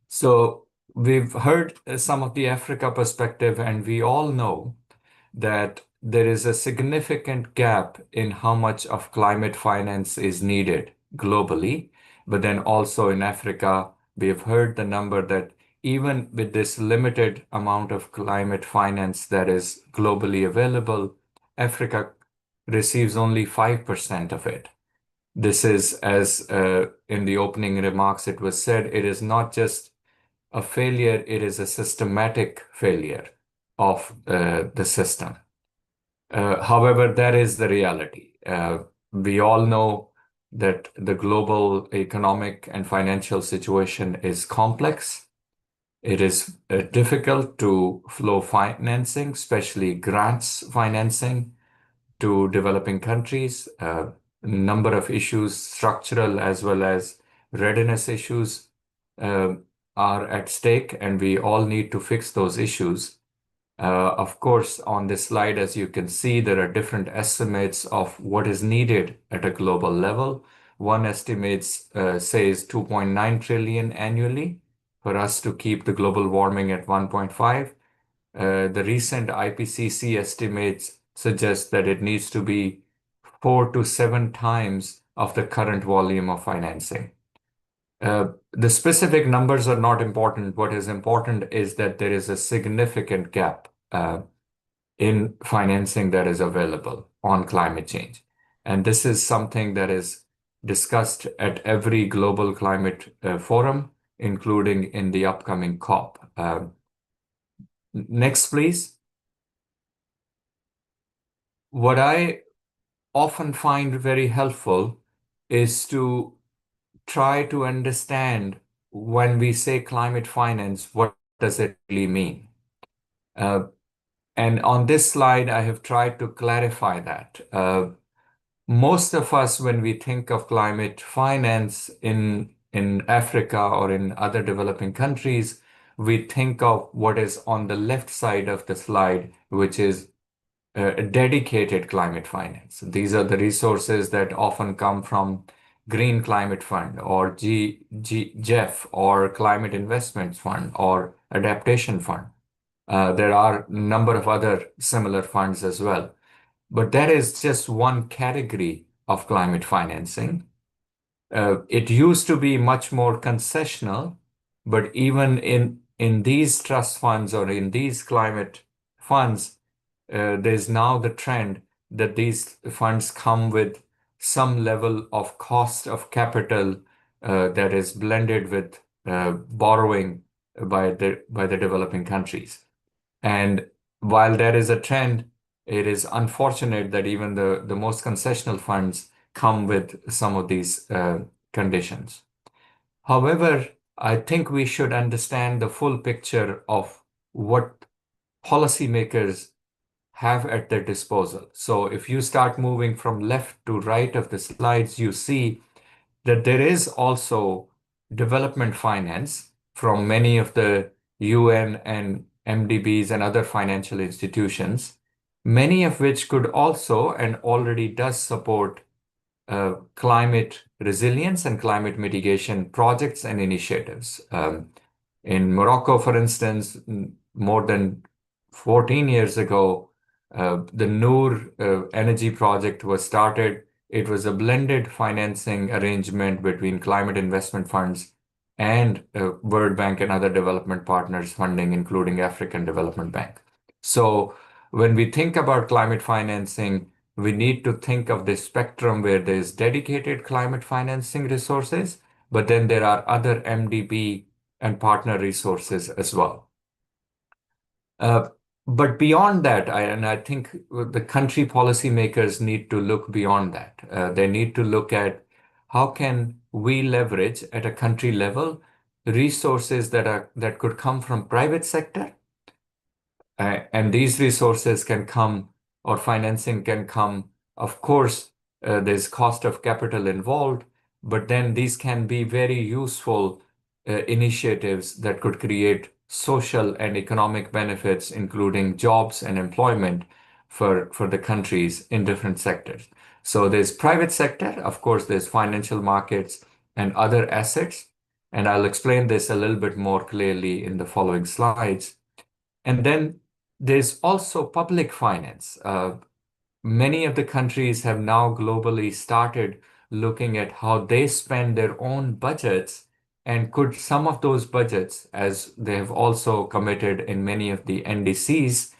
So we've heard some of the Africa perspective, and we all know that there is a significant gap in how much of climate finance is needed globally. But then also in Africa, we have heard the number that even with this limited amount of climate finance that is globally available, Africa receives only 5% of it. This is, as in the opening remarks it was said, it is not just a failure, it is a systematic failure of the system. However, that is the reality. We all know that the global economic and financial situation is complex. It is difficult to flow financing, especially grants financing to developing countries. Number of issues, structural as well as readiness issues, are at stake, and we all need to fix those issues. Of course, on this slide, as you can see, there are different estimates of what is needed at a global level. One estimate says 2.9 trillion annually for us to keep the global warming at 1.5. The recent IPCC estimates suggest that it needs to be 4 to 7 times of the current volume of financing. The specific numbers are not important. What is important is that there is a significant gap in financing that is available on climate change. And this is something that is discussed at every global climate forum, including in the upcoming COP. Next, please. What I often find very helpful is to try to understand when we say climate finance, what does it really mean? And on this slide, I have tried to clarify that. Most of us, when we think of climate finance in Africa or in other developing countries, we think of what is on the left side of the slide, which is dedicated climate finance. These are the resources that often come from Green Climate Fund or GEF or Climate Investment Fund or Adaptation Fund. There are a number of other similar funds as well. But that is just one category of climate financing. It used to be much more concessional, but even in these trust funds or in these climate funds, there's now the trend that these funds come with some level of cost of capital that is blended with borrowing by the developing countries. And while there is a trend, it is unfortunate that even the most concessional funds come with some of these conditions. However, I think we should understand the full picture of what policymakers have at their disposal. So if you start moving from left to right of the slides, you see that there is also development finance from many of the UN and MDBs and other financial institutions, many of which could also and already does support climate resilience and climate mitigation projects and initiatives. In Morocco, for instance, more than 14 years ago, the Noor energy project was started. It was a blended financing arrangement between climate investment funds and World Bank and other development partners funding, including African Development Bank. So when we think about climate financing, we need to think of this spectrum where there's dedicated climate financing resources, but then there are other MDB and partner resources as well. But beyond that, I think the country policymakers need to look beyond that. They need to look at how can we leverage at a country level resources that could come from private sector, And these resources can come, or financing can come. Of course, there's cost of capital involved, but then these can be very useful initiatives that could create social and economic benefits, including jobs and employment for the countries in different sectors. So there's private sector, of course, there's financial markets and other assets. And I'll explain this a little bit more clearly in the following slides. And then there's also public finance. Many of the countries have now globally started looking at how they spend their own budgets, and could some of those budgets, as they have also committed in many of the NDCs,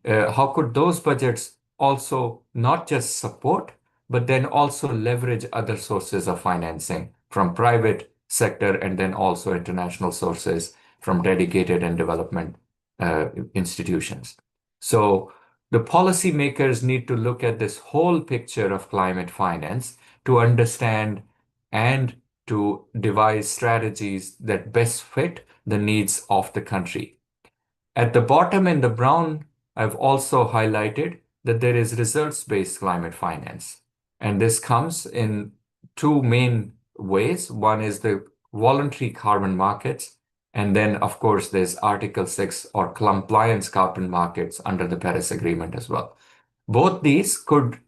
how could those budgets also not just support, but then also leverage other sources of financing from private sector and then also international sources from dedicated and development institutions. So the policymakers need to look at this whole picture of climate finance to understand and to devise strategies that best fit the needs of the country. At the bottom in the brown, I've also highlighted that there is results-based climate finance. And this comes in two main ways. One is the voluntary carbon markets. And then, of course, there's Article 6 or compliance carbon markets under the Paris Agreement as well. Both these could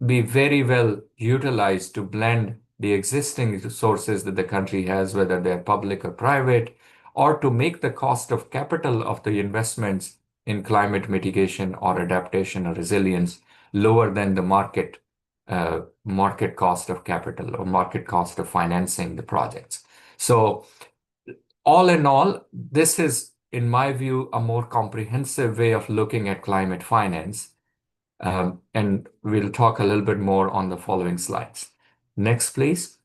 be very well utilized to blend the existing sources that the country has, whether they're public or private, or to make the cost of capital of the investments in climate mitigation or adaptation or resilience lower than the market cost of capital or market cost of financing the projects. So all in all, this is, in my view, a more comprehensive way of looking at climate finance. And we'll talk a little bit more on the following slides. Next, please.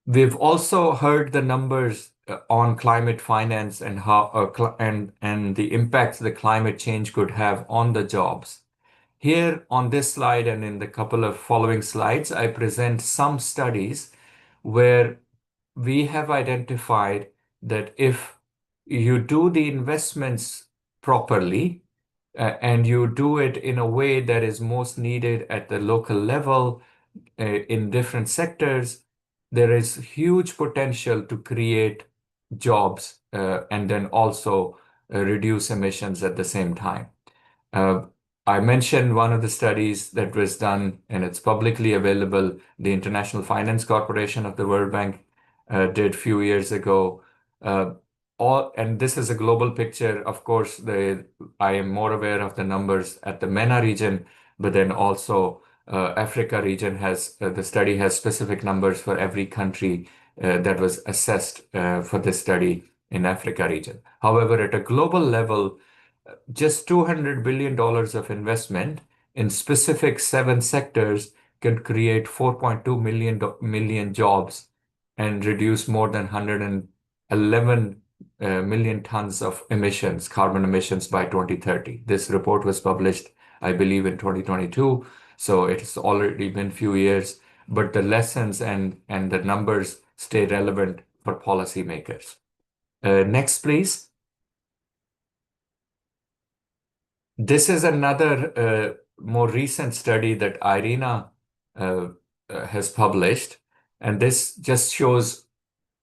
We've also heard the numbers on climate finance and how and the impacts the climate change could have on the jobs. Here on this slide and in the couple of following slides, I present some studies where we have identified that if you do the investments properly and you do it in a way that is most needed at the local level in different sectors, there is huge potential to create jobs and then also reduce emissions at the same time. I mentioned one of the studies that was done, and it's publicly available. The International Finance Corporation of the World Bank did a few years ago. And this is a global picture. Of course, I am more aware of the numbers at the MENA region, but then also Africa region has, the study has specific numbers for every country that was assessed for this study in Africa region. However, at a global level, just $200 billion of investment in specific 7 sectors can create 4.2 million jobs and reduce more than 111 million tons of emissions, carbon emissions by 2030. This report was published, I believe, in 2022. So it's already been a few years, but the lessons and the numbers stay relevant for policymakers. Next, please. This is another more recent study that IRENA has published, and this just shows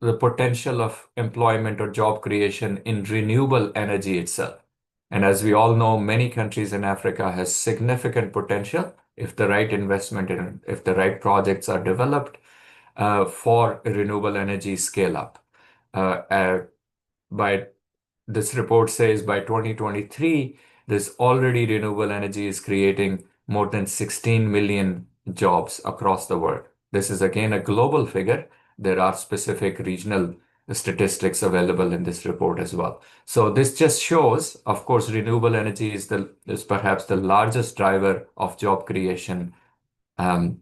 the potential of employment or job creation in renewable energy itself. And as we all know, many countries in Africa has significant potential if the right investment and if the right projects are developed for renewable energy scale up. This report says by 2023, there's already renewable energy is creating more than 16 million jobs across the world. This is again a global figure. There are specific regional statistics available in this report as well. So this just shows, of course, renewable energy is perhaps the largest driver of job creation for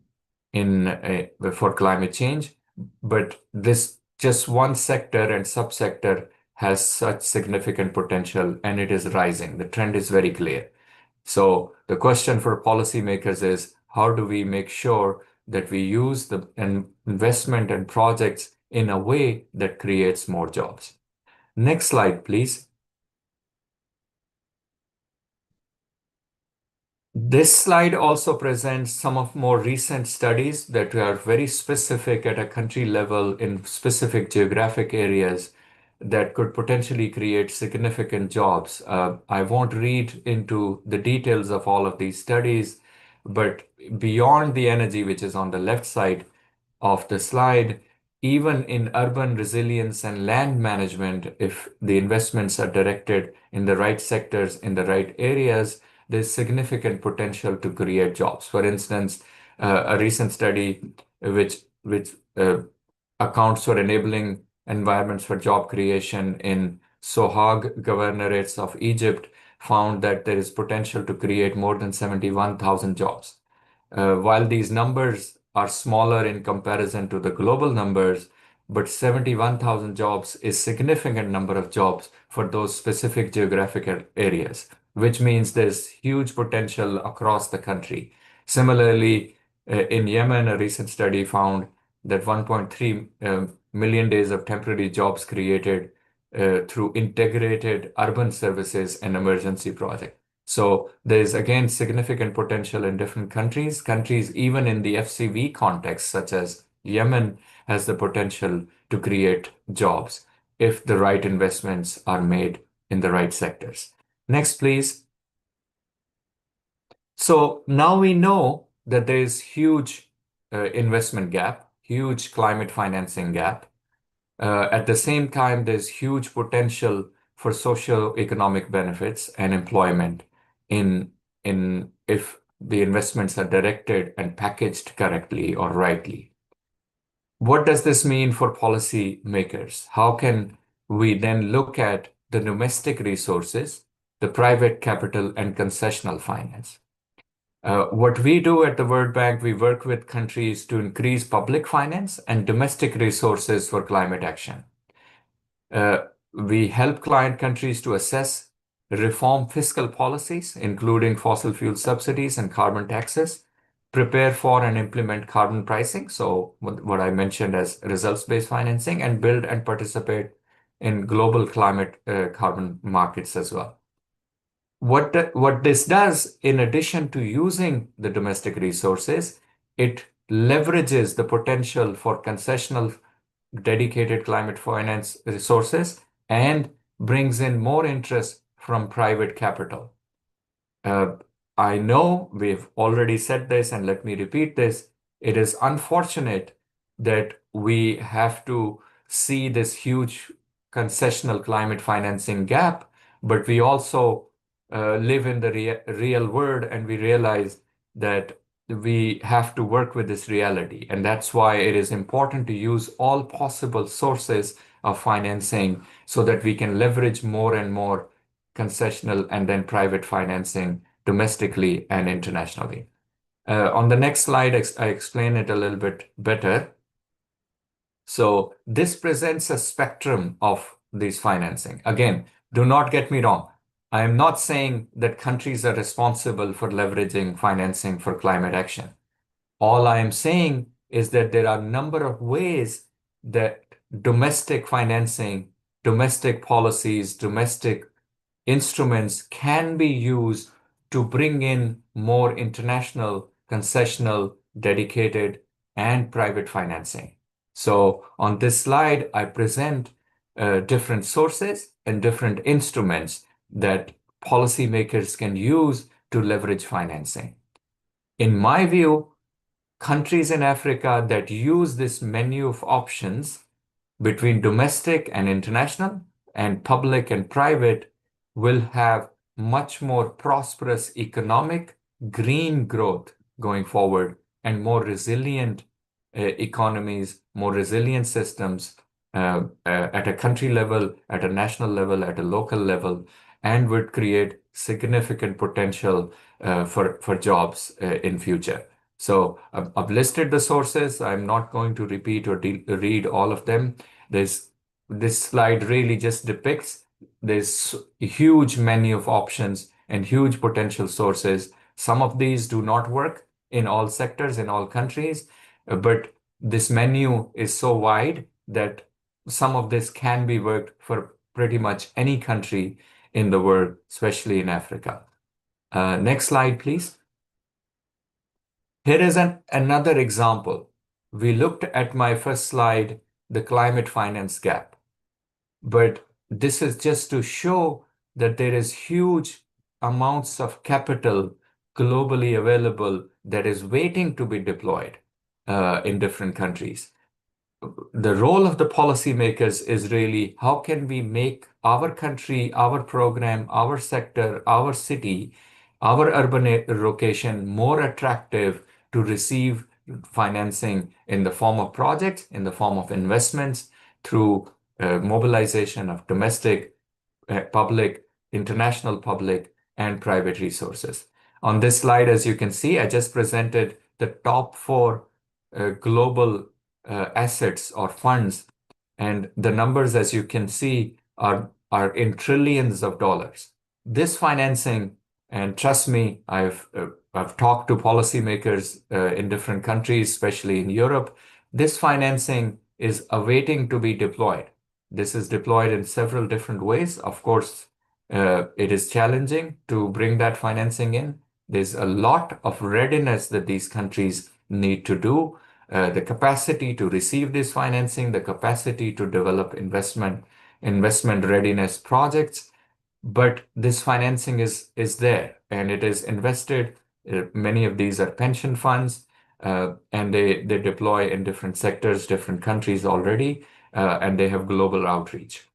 climate change, but this just one sector and subsector has such significant potential, and it is rising. The trend is very clear. So the question for policymakers is, how do we make sure that we use the investment and projects in a way that creates more jobs? Next slide, please. This slide also presents some of more recent studies that are very specific at a country level in specific geographic areas that could potentially create significant jobs. I won't read into the details of all of these studies, but beyond the energy, which is on the left side of the slide, even in urban resilience and land management, if the investments are directed in the right sectors, in the right areas, there's significant potential to create jobs. For instance, a recent study which accounts for enabling environments for job creation in Sohag governorates of Egypt found that there is potential to create more than 71,000 jobs. While these numbers are smaller in comparison to the global numbers, but 71,000 jobs is significant number of jobs for those specific geographic areas, which means there's huge potential across the country. Similarly, in Yemen, a recent study found that 1.3 million days of temporary jobs created through integrated urban services and emergency projects. So there's again significant potential in different countries. Countries even in the FCV context, such as Yemen, has the potential to create jobs if the right investments are made in the right sectors. Next, please. So now we know that there is huge investment gap, huge climate financing gap. At the same time, there's huge potential for socio-economic benefits and employment in if the investments are directed and packaged correctly or rightly. What does this mean for policy makers? How can we then look at the domestic resources, the private capital, and concessional finance? What we do at the World Bank, we work with countries to increase public finance and domestic resources for climate action. We help client countries to assess, reform fiscal policies, including fossil fuel subsidies and carbon taxes, prepare for and implement carbon pricing, so what I mentioned as results-based financing, and build and participate in global climate carbon markets as well. What this does, in addition to using the domestic resources, it leverages the potential for concessional dedicated climate finance resources and brings in more interest from private capital. I know we've already said this, and let me repeat this. It is unfortunate that we have to see this huge concessional climate financing gap, but we also live in the real world, and we realize that we have to work with this reality. And that's why it is important to use all possible sources of financing so that we can leverage more and more concessional and then private financing domestically and internationally. On the next slide, I explain it a little bit better. So this presents a spectrum of these financing. Again, do not get me wrong. I am not saying that countries are responsible for leveraging financing for climate action. All I am saying is that there are a number of ways that domestic financing, domestic policies, domestic instruments can be used to bring in more international, concessional, dedicated, and private financing. So on this slide, I present different sources and different instruments that policymakers can use to leverage financing. In my view, countries in Africa that use this menu of options between domestic and international and public and private will have much more prosperous economic green growth going forward and more resilient economies, more resilient systems at a country level, at a national level, at a local level, and would create significant potential for jobs in future. So I've listed the sources. I'm not going to repeat or read all of them. This slide really just depicts this huge menu of options and huge potential sources. Some of these do not work in all sectors, in all countries, but this menu is so wide that some of this can be worked for pretty much any country in the world, especially in Africa. Next slide, please. Here is another example. We looked at my first slide, the climate finance gap. But this is just to show that there is huge amounts of capital globally available that is waiting to be deployed in different countries. The role of the policymakers is really how can we make our country, our program, our sector, our city, our urban location more attractive to receive financing in the form of projects, in the form of investments, through mobilization of domestic, public, international public, and private resources. On this slide, as you can see, I just presented the top 4 global assets or funds, and the numbers, as you can see, are in trillions of dollars. This financing, and trust me, I've talked to policymakers in different countries, especially in Europe. This financing is awaiting to be deployed. This is deployed in several different ways. Of course, it is challenging to bring that financing in. There's a lot of readiness that these countries need to do. The capacity to receive this financing, the capacity to develop investment readiness projects. But this financing is there and it is invested. Many of these are pension funds, and they deploy in different sectors, different countries already, and they have global outreach.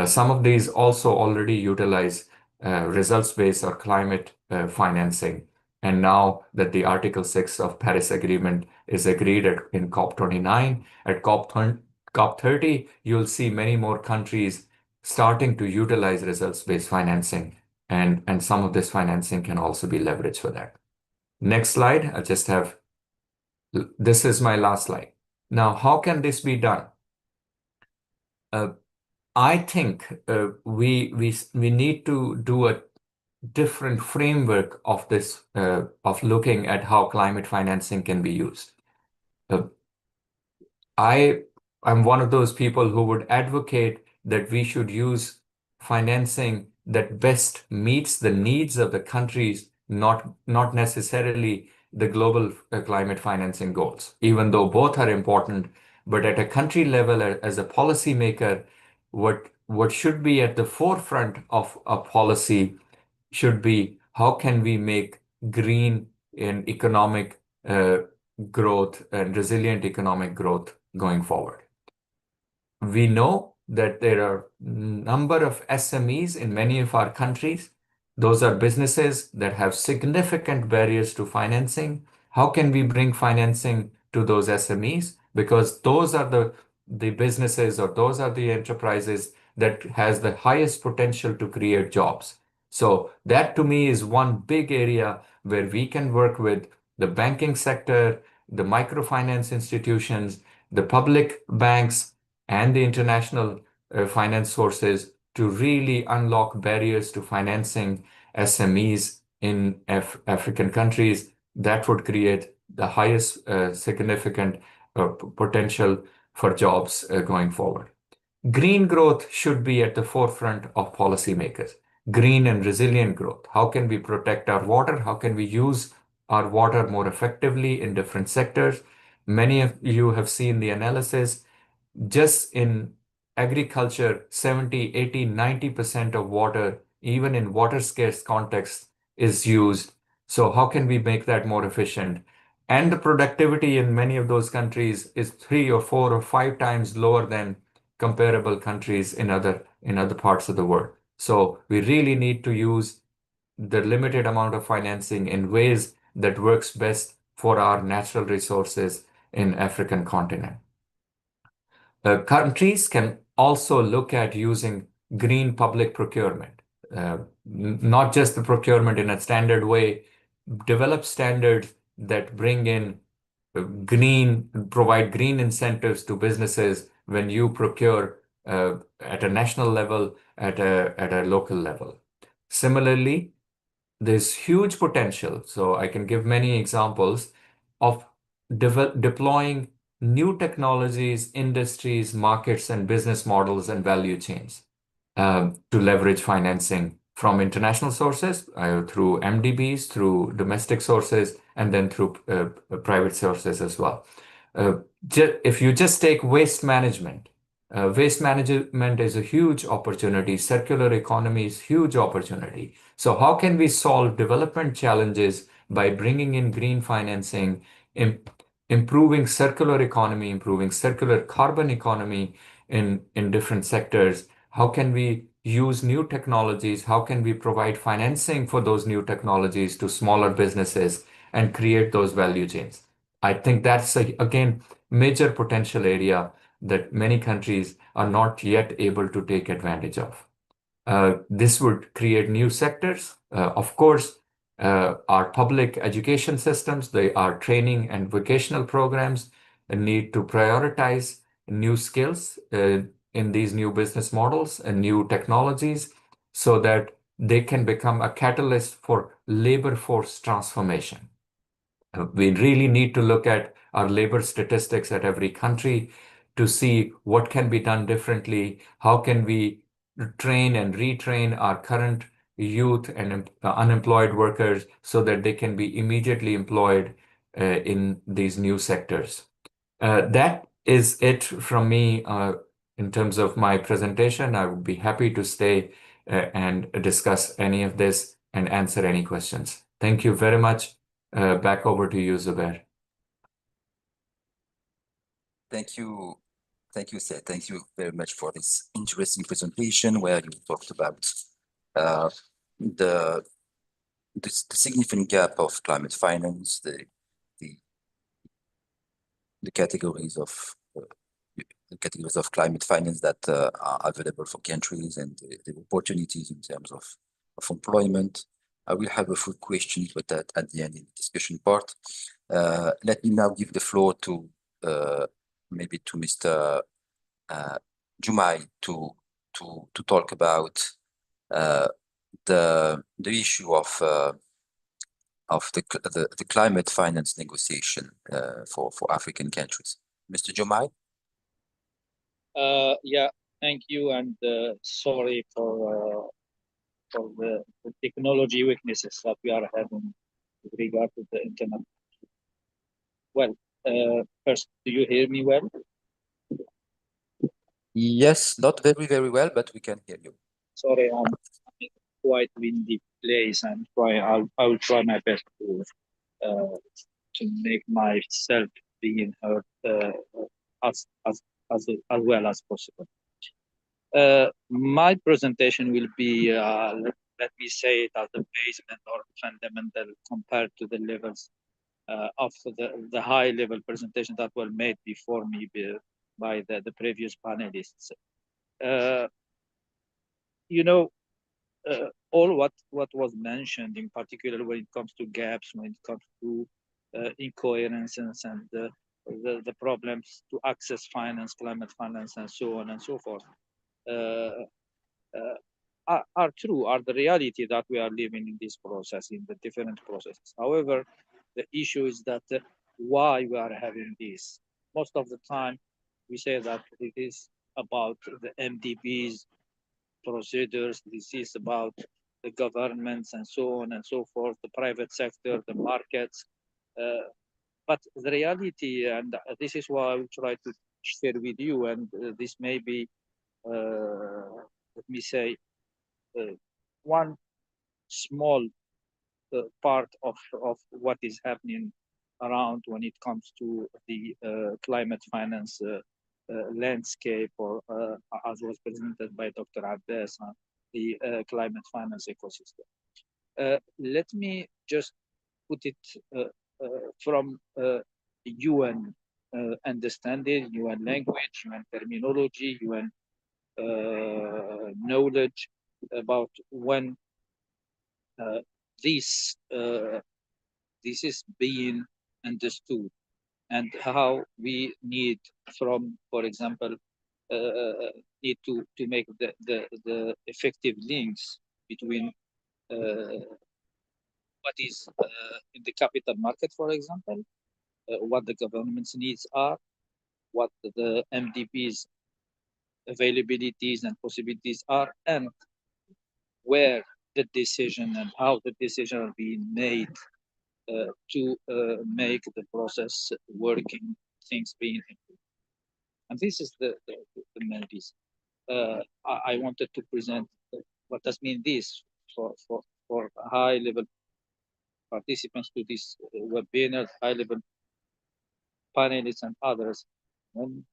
Some of these also already utilize results-based or climate financing. And now that the Article 6 of Paris Agreement is agreed in COP29, at COP30, you'll see many more countries starting to utilize results-based financing. And some of this financing can also be leveraged for that. Next slide, this is my last slide. Now, how can this be done? I think we need to do a different framework of this of looking at how climate financing can be used. I'm one of those people who would advocate that we should use financing that best meets the needs of the countries, not necessarily the global climate financing goals, even though both are important. But at a country level, as a policymaker, what should be at the forefront of a policy should be how can we make green and economic growth and resilient economic growth going forward. We know that there are a number of SMEs in many of our countries. Those are businesses that have significant barriers to financing. How can we bring financing to those SMEs? Because those are the businesses or those are the enterprises that has the highest potential to create jobs. So that to me is one big area where we can work with the banking sector, the microfinance institutions, the public banks, and the international finance sources to really unlock barriers to financing SMEs in African countries. That would create the highest significant potential for jobs going forward. Green growth should be at the forefront of policymakers. Green and resilient growth. How can we protect our water? How can we use our water more effectively in different sectors? Many of you have seen the analysis. Just in agriculture, 70, 80, 90% of water, even in water scarce context, is used. So how can we make that more efficient? And the productivity in many of those countries is 3 or 4 or 5 times lower than comparable countries in other parts of the world. So we really need to use the limited amount of financing in ways that works best for our natural resources in African continent. Countries can also look at using green public procurement, not just the procurement in a standard way, develop standards that bring in provide green incentives to businesses when you procure at a national level, at a local level. Similarly, there's huge potential. So I can give many examples of deploying new technologies, industries, markets, and business models and value chains to leverage financing from international sources, through MDBs, through domestic sources, and then through private sources as well. If you just take waste management is a huge opportunity. Circular economy is huge opportunity. So how can we solve development challenges by bringing in green financing, improving circular economy, improving circular carbon economy in different sectors? How can we use new technologies? How can we provide financing for those new technologies to smaller businesses and create those value chains? I think that's, again, major potential area that many countries are not yet able to take advantage of. This would create new sectors. Of course, our public education systems, our training and vocational programs need to prioritize new skills in these new business models and new technologies so that they can become a catalyst for labor force transformation. We really need to look at our labor statistics at every country to see what can be done differently. How can we train and retrain our current youth and unemployed workers so that they can be immediately employed in these new sectors. That is it from me in terms of my presentation. I would be happy to stay and discuss any of this and answer any questions. Thank you very much. Back over to you, Zubair. Thank you. Thank you, Seth. Thank you very much for this interesting presentation where you talked about the significant gap of climate finance, the categories of climate finance that are available for countries and the opportunities in terms of employment. I will have a few questions, but that at the end in the discussion part. Let me now give the floor to maybe to Mr. Jumai to talk about the issue of the climate finance negotiation for African countries. Mr. Jumai? Yeah, thank you, and sorry for the technology weaknesses that we are having with regard to the internet. Well, first, do you hear me well? Yes, not very, very well, but we can hear you. Sorry, I'm in a quite windy place. I will try my best to make myself being heard as well as possible. My presentation will be, let me say it as a basement or fundamental compared to the levels of the high level presentation that were made before me by the previous panelists. You know, all what was mentioned, in particular when it comes to gaps, when it comes to incoherences and the problems to access finance, climate finance, and so on and so forth, are true, are the reality that we are living in this process, in the different processes. However, the issue is that why we are having this. Most of the time, we say that it is about the MDBs, procedures, this is about the governments and so on and so forth, the private sector, the markets. But the reality, and this is what I will try to share with you, and this may be, let me say, one small part of what is happening around when it comes to the climate finance landscape, or as was presented by Dr. Abbas, the climate finance ecosystem. Let me just put it from UN understanding, UN language, UN terminology, UN knowledge about when this is being understood, and how we need, from, for example, need to make the effective links between what is in the capital market, for example, what the government's needs are, what the MDP's availabilities and possibilities are, and where the decision and how the decision are being made to make the process working, things being improved. And this is the main reason. I wanted to present what does mean this for high-level participants to this webinar, high-level panelists and others. When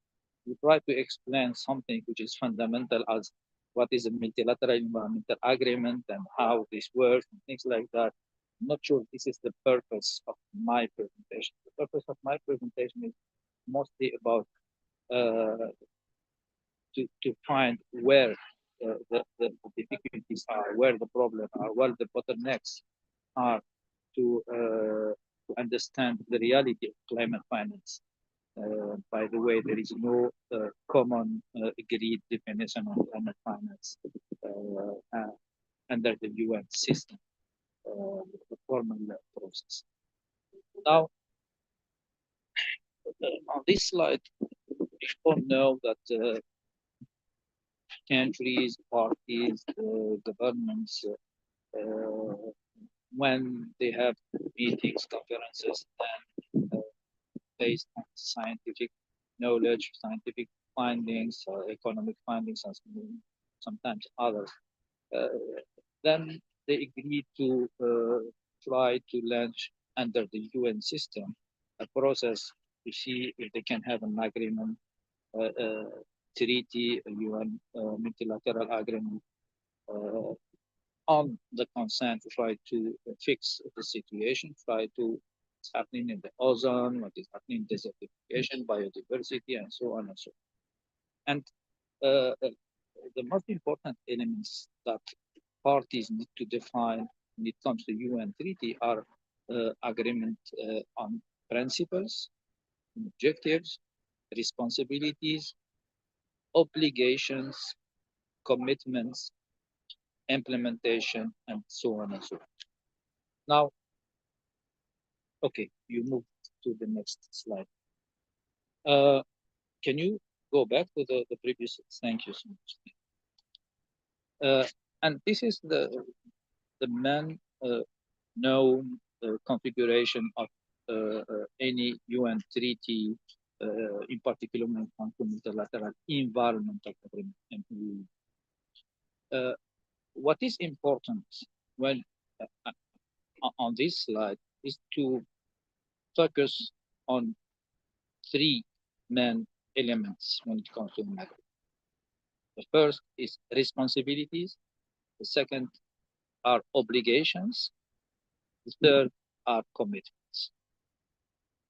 we try to explain something which is fundamental as what is a multilateral environmental agreement and how this works and things like that, I'm not sure this is the purpose of my presentation. The purpose of my presentation is mostly about to find where the difficulties are, where the problems are, where the bottlenecks are, to understand the reality of climate finance. By the way, there is no common agreed definition of climate finance under the UN system, the formal process. Now, on this slide, we all know that countries, parties, governments, when they have meetings, conferences, and based on scientific knowledge, scientific findings, economic findings, and sometimes others, then they agree to try to launch under the UN system a process to see if they can have an agreement, treaty, a UN multilateral agreement on the consent to try to fix the situation, try to what's happening in the ozone, what is happening in desertification, biodiversity, and so on and so on. And the most important elements that parties need to define when it comes to UN treaty are agreement on principles, objectives, responsibilities, obligations, commitments, implementation, and so on and so on. Now, okay, you move to the next slide. Can you go back to the previous? Thank you so much. And this is the main known configuration of any UN treaty, in particular when it comes to multilateral environmental agreement. What is important when on this slide is to focus on three main elements when it comes to matter. The first is responsibilities. The second are obligations. The third are commitments.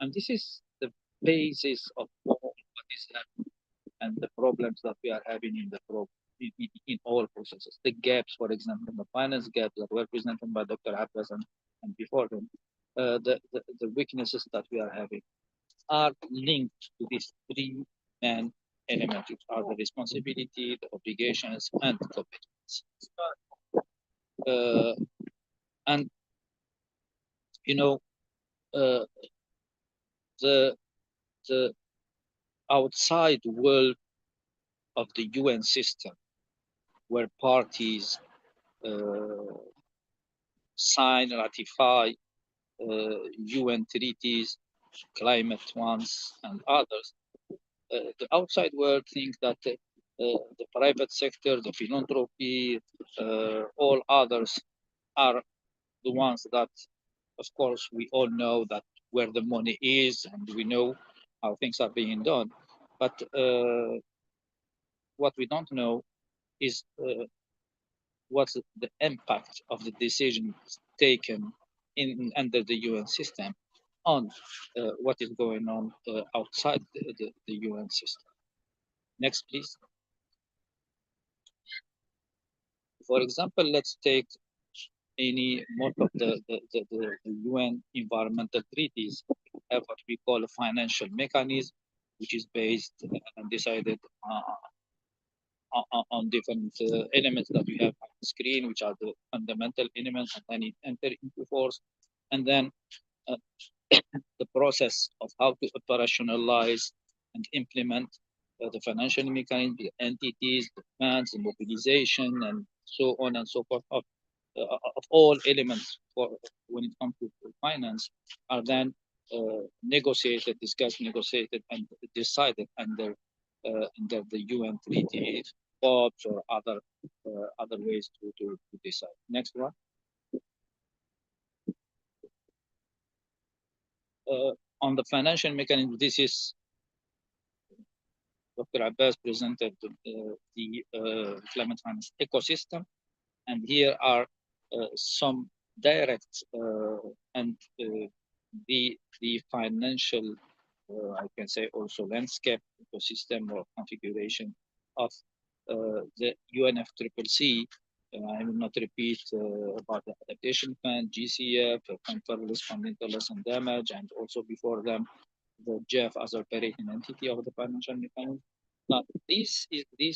And this is the basis of all what is happening and the problems that we are having in the in all processes. The gaps, for example, the finance gaps that were presented by Dr. Abbas and before them, the weaknesses that we are having are linked to these three main elements, which are the responsibility, the obligations, and the competence. And you know, the outside world of the UN system, where parties sign, ratify UN treaties, climate ones, and others, the outside world thinks that the private sector, the philanthropy, all others are the ones that, of course, we all know that where the money is and we know how things are being done. But what we don't know is what's the impact of the decisions taken under the UN system on what is going on outside the UN system. Next, please. For example, let's take most of the UN environmental treaties have what we call a financial mechanism, which is based and decided on different elements that we have on the screen, which are the fundamental elements, and then it enter into force. And then the process of how to operationalize and implement the financial mechanism, the entities, the funds, the mobilization, and so on and so forth of of all elements for when it comes to finance are then negotiated, discussed, negotiated, and decided under the UN treaty, POPs, or other ways to decide. Next one. On the financial mechanism, this is Dr. Abbas presented the climate finance ecosystem, and here are some direct and the financial, I can say also landscape ecosystem or configuration of the UNFCCC. I will not repeat about the adaptation fund, GCF, fund for responding to loss and damage, and also before them the GEF as operating entity of the financial mechanism. Now, these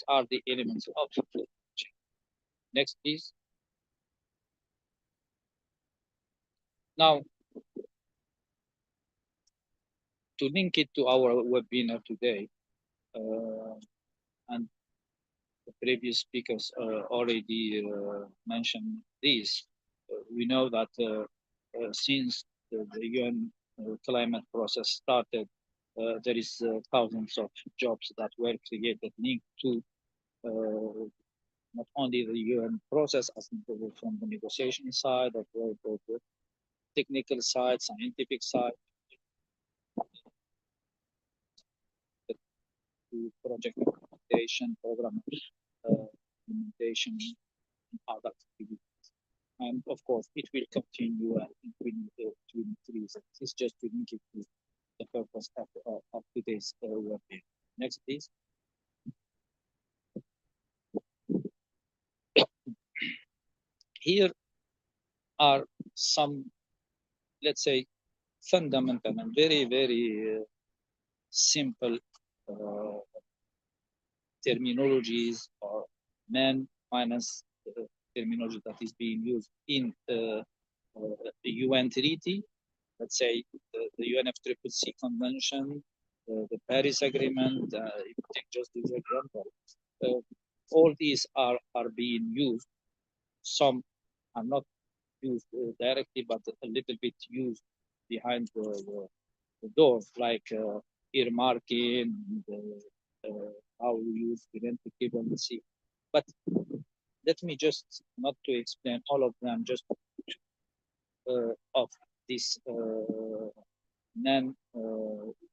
are the elements of the chain. Next, please. Now, to link it to our webinar today, and the previous speakers already mentioned this, we know that since the UN climate process started, there is thousands of jobs that were created linked to not only the UN process as from the negotiation side, but the technical side, scientific side, to project implementation, program implementation, and other activities. And of course, it will continue and it will increase. This is just to link it to the purpose of today's webinar. Next, please. Here are some, let's say, fundamental and very, very simple terminologies or main finance terminology that is being used in the UN treaty. Let's say the UNFCCC convention, the Paris Agreement. If you take just this example, all these are being used. Some are not used directly, but a little bit used behind the door, like earmarking, how we use preventive equivalency. But let me just, not to explain all of them, just of these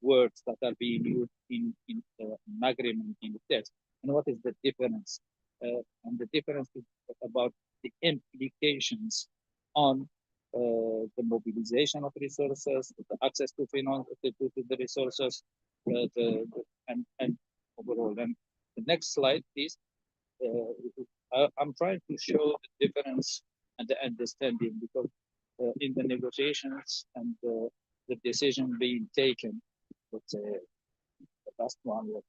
words that are being used in an agreement in the text. And what is the difference? And the difference is about the implications on the mobilization of resources, the access to finance, to the resources, and overall. And the next slide, please. I'm trying to show the difference and the understanding, because in the negotiations and the decision being taken, let's say the last one was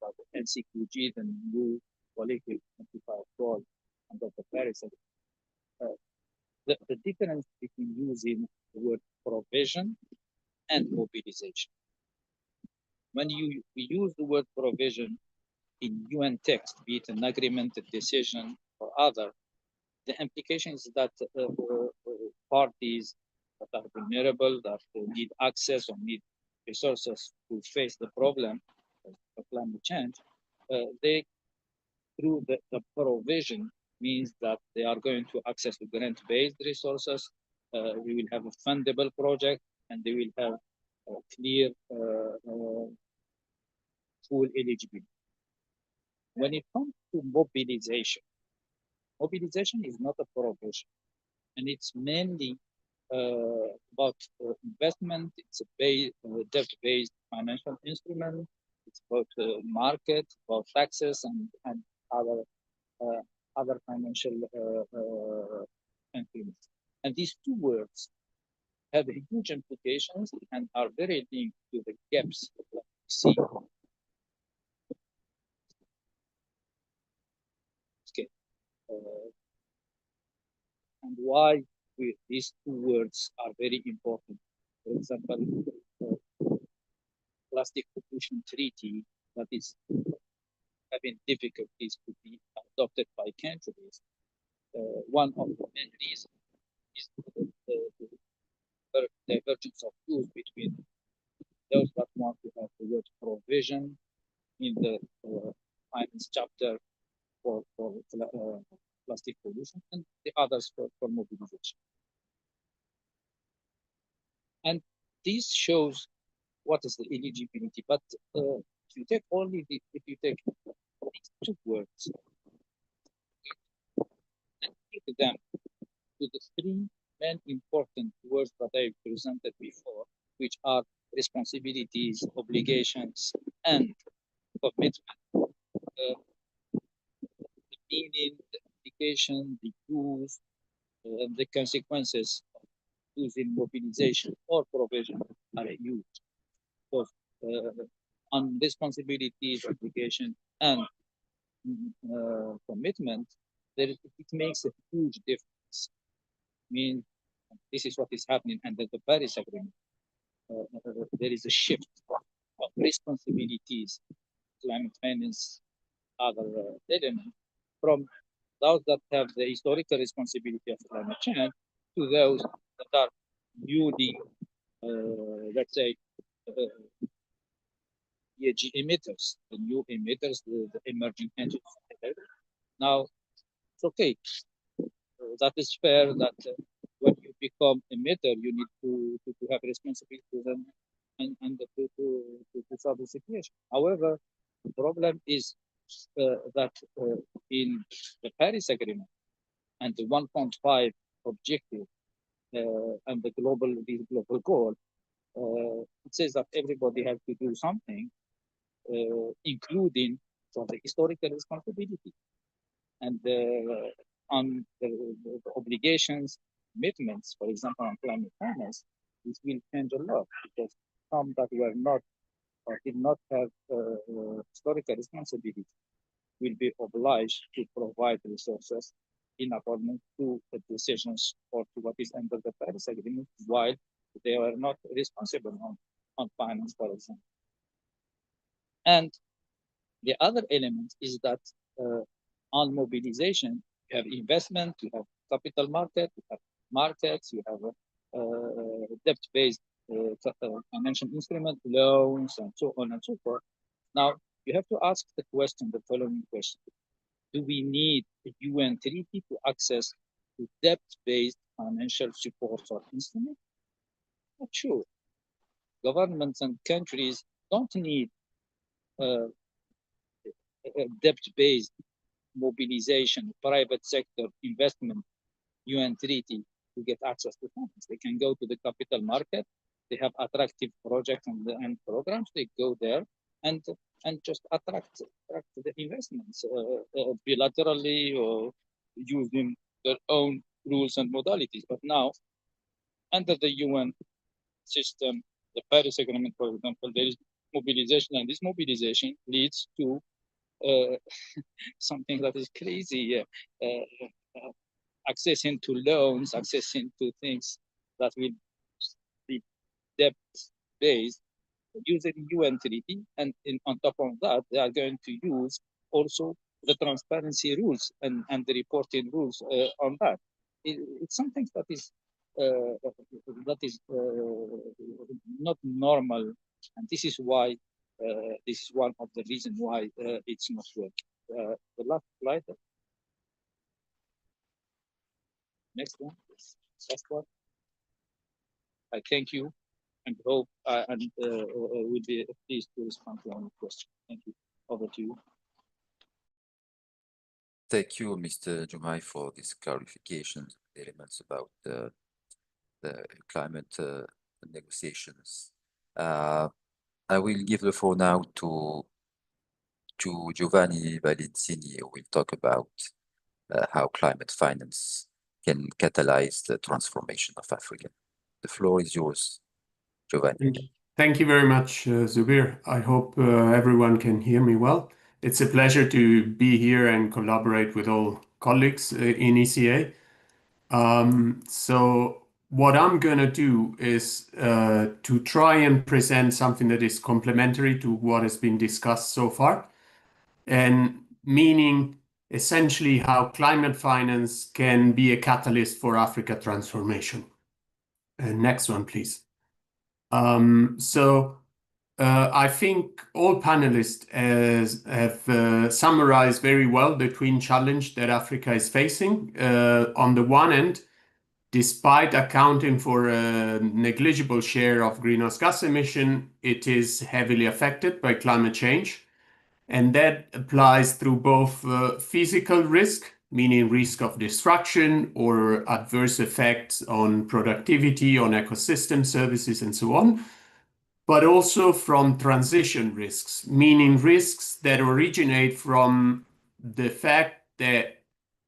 about the NCQG, the new collective quantified goal under the Paris Agreement. The difference between using the word provision and mobilization. When we use the word provision in UN text, be it an agreement, a decision, or other, the implication is that parties that are vulnerable, that need access or need resources to face the problem of climate change, they, through the provision, means that they are going to access to grant-based resources. We will have a fundable project, and they will have clear full eligibility. When it comes to mobilization, mobilization is not a provision, and it's mainly about investment. It's a debt-based financial instrument. It's about market, about taxes, and other financial instruments. And these two words have huge implications and are very linked to the gaps that we see. Okay. And why these two words are very important. For example, Plastic Pollution Treaty that is having difficulties to be adopted by countries. one of the main reasons is the divergence of views between those that want to have the word provision in the finance chapter for plastic pollution and the others for mobilization. And this shows what is the eligibility. But if you take these two words and link them to the three main important words that I presented before, which are responsibilities, obligations, and commitment. The meaning, the application, the use, and the consequences of using mobilization or provision are huge. So, on responsibilities, application, and commitment, it makes a huge difference. I mean, this is what is happening under the Paris Agreement. There is a shift of responsibilities, climate finance, other elements, from those that have the historical responsibility of climate change to those that are newly, let's say, ESG emitters, the new emitters, the emerging engines. Now, it's okay. That is fair that when you become emitter, you need to have responsibilities and to solve the situation. However, the problem is that in the Paris Agreement and the 1.5 objective and the global goal, it says that everybody has to do something, including for the historical responsibility. And on the obligations, commitments, for example, on climate finance, this will change a lot because some that were not or did not have historical responsibility will be obliged to provide resources in accordance to the decisions or to what is under the Paris Agreement, while they were not responsible on finance, for example. And the other element is that on mobilization, you have investment, you have capital market, you have markets, you have debt-based financial instrument, loans, and so on and so forth. Now, you have to ask the following question. Do we need a UN treaty to access to debt-based financial support or instrument? Not sure. Governments and countries don't need debt-based mobilization, private sector investment, UN treaty to get access to funds. They can go to the capital market. They have attractive projects and programs. They go there and just attract the investments bilaterally or using their own rules and modalities. But now, under the UN system, the Paris Agreement, for example, there is mobilization, and this mobilization leads to something that is crazy, accessing to loans, accessing to things that will be debt-based, using UN treaty, and on top of that, they are going to use also the transparency rules and the reporting rules on that. It's something that is not normal, and this is why this is one of the reasons why it's not working. The last slide. Next one. Last one. I thank you and hope and will be pleased to respond to any question. Thank you. Over to you. Thank you, Mr. Jumai, for this clarification elements about the climate negotiations. I will give the floor now to Giovanni Valentini, who will talk about how climate finance can catalyze the transformation of Africa. The floor is yours, Giovanni. Thank you very much, Zubair. I hope everyone can hear me well. It's a pleasure to be here and collaborate with all colleagues in ECA. So what I'm going to do is to try and present something that is complementary to what has been discussed so far, and meaning essentially how climate finance can be a catalyst for Africa transformation. Next one, please. I think all panelists have summarized very well the twin challenge that Africa is facing. On the one end, despite accounting for a negligible share of greenhouse gas emission, it is heavily affected by climate change. And that applies through both physical risk, meaning risk of destruction or adverse effects on productivity, on ecosystem services, and so on, but also from transition risks, meaning risks that originate from the fact that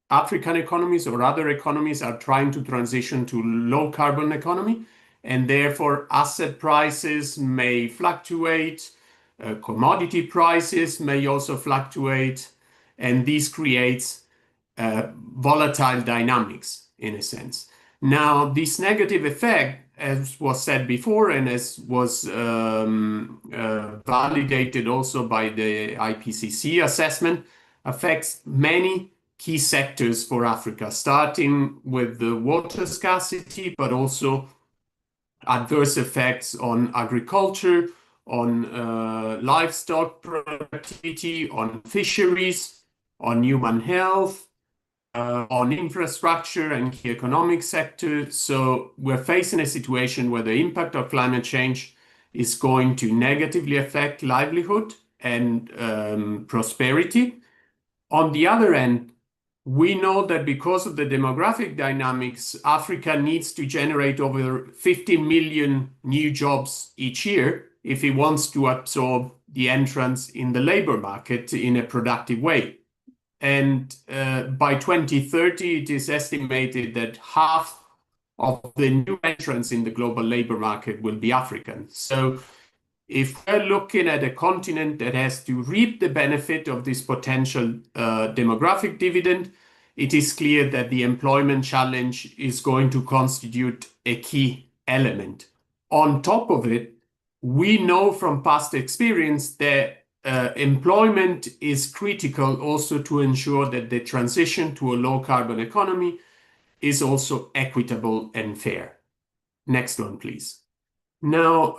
African economies or other economies are trying to transition to low carbon economy, and therefore asset prices may fluctuate, commodity prices may also fluctuate, and this creates volatile dynamics in a sense. Now, this negative effect, as was said before and as was validated also by the IPCC assessment, affects many key sectors for Africa, starting with the water scarcity, but also adverse effects on agriculture, on livestock productivity, on fisheries, on human health, on infrastructure and key economic sectors. So we're facing a situation where the impact of climate change is going to negatively affect livelihood and prosperity. On the other end, we know that because of the demographic dynamics, Africa needs to generate over 50 million new jobs each year if it wants to absorb the entrance in the labor market in a productive way. And by 2030, it is estimated that half of the new entrants in the global labor market will be African. So if we're looking at a continent that has to reap the benefit of this potential demographic dividend, it is clear that the employment challenge is going to constitute a key element. On top of it, we know from past experience that employment is critical also to ensure that the transition to a low carbon economy is also equitable and fair. Next one, please. Now,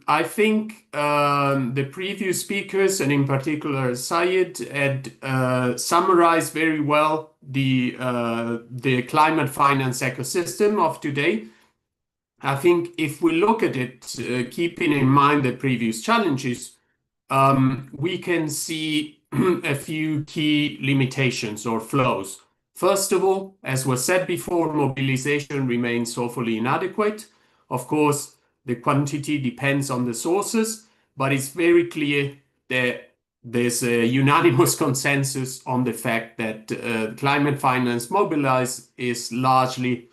I think the previous speakers, and in particular Syed, had summarized very well the climate finance ecosystem of today. I think if we look at it, keeping in mind the previous challenges, we can see a few key limitations or flaws. First of all, as was said before, mobilization remains woefully inadequate. Of course, the quantity depends on the sources, but it's very clear that there's a unanimous consensus on the fact that climate finance mobilized is largely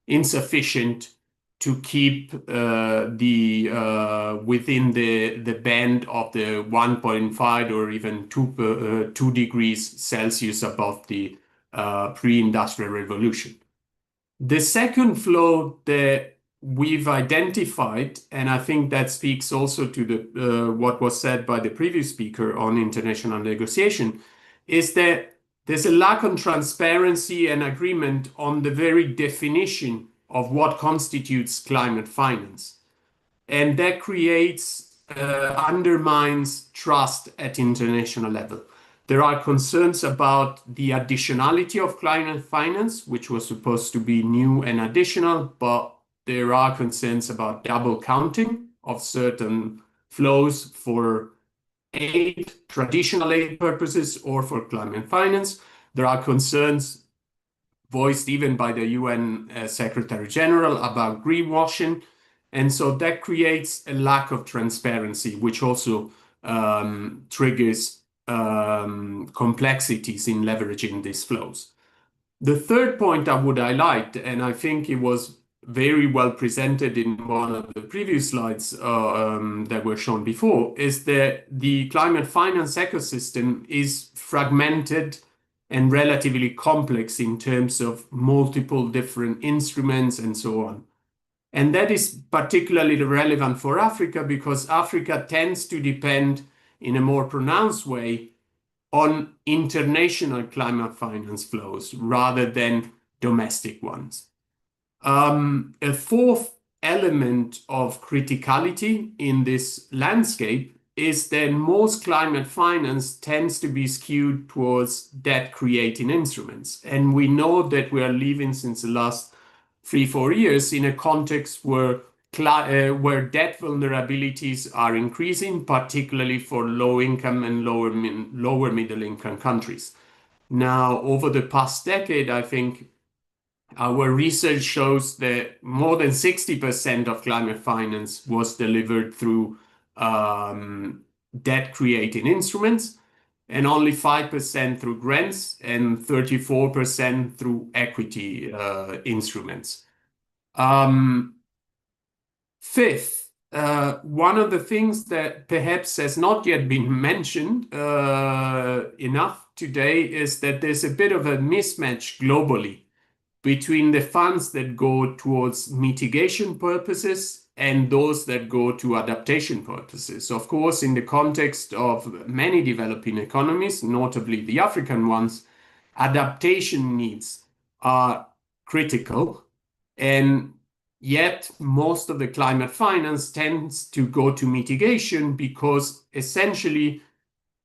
insufficient to keep within the band of the 1.5 or even 2 degrees Celsius above the pre-industrial revolution. The second flaw that we've identified, and I think that speaks also to what was said by the previous speaker on international negotiation, is that there's a lack of transparency and agreement on the very definition of what constitutes climate finance. And that undermines trust at international level. There are concerns about the additionality of climate finance, which was supposed to be new and additional, but there are concerns about double counting of certain flows for aid, traditional aid purposes, or for climate finance. There are concerns voiced even by the UN Secretary General about greenwashing. And so that creates a lack of transparency, which also triggers complexities in leveraging these flows. The third point I would highlight, and I think it was very well presented in one of the previous slides that were shown before, is that the climate finance ecosystem is fragmented and relatively complex in terms of multiple different instruments and so on. And that is particularly relevant for Africa because Africa tends to depend in a more pronounced way on international climate finance flows rather than domestic ones. A fourth element of criticality in this landscape is that most climate finance tends to be skewed towards debt-creating instruments. And we know that we are living since the last 3-4 years in a context where debt vulnerabilities are increasing, particularly for low-income and lower middle-income countries. Now, over the past decade, I think our research shows that more than 60% of climate finance was delivered through debt-creating instruments, and only 5% through grants and 34% through equity instruments. Fifth, one of the things that perhaps has not yet been mentioned enough today is that there's a bit of a mismatch globally between the funds that go towards mitigation purposes and those that go to adaptation purposes. Of course, in the context of many developing economies, notably the African ones, adaptation needs are critical, and yet most of the climate finance tends to go to mitigation because essentially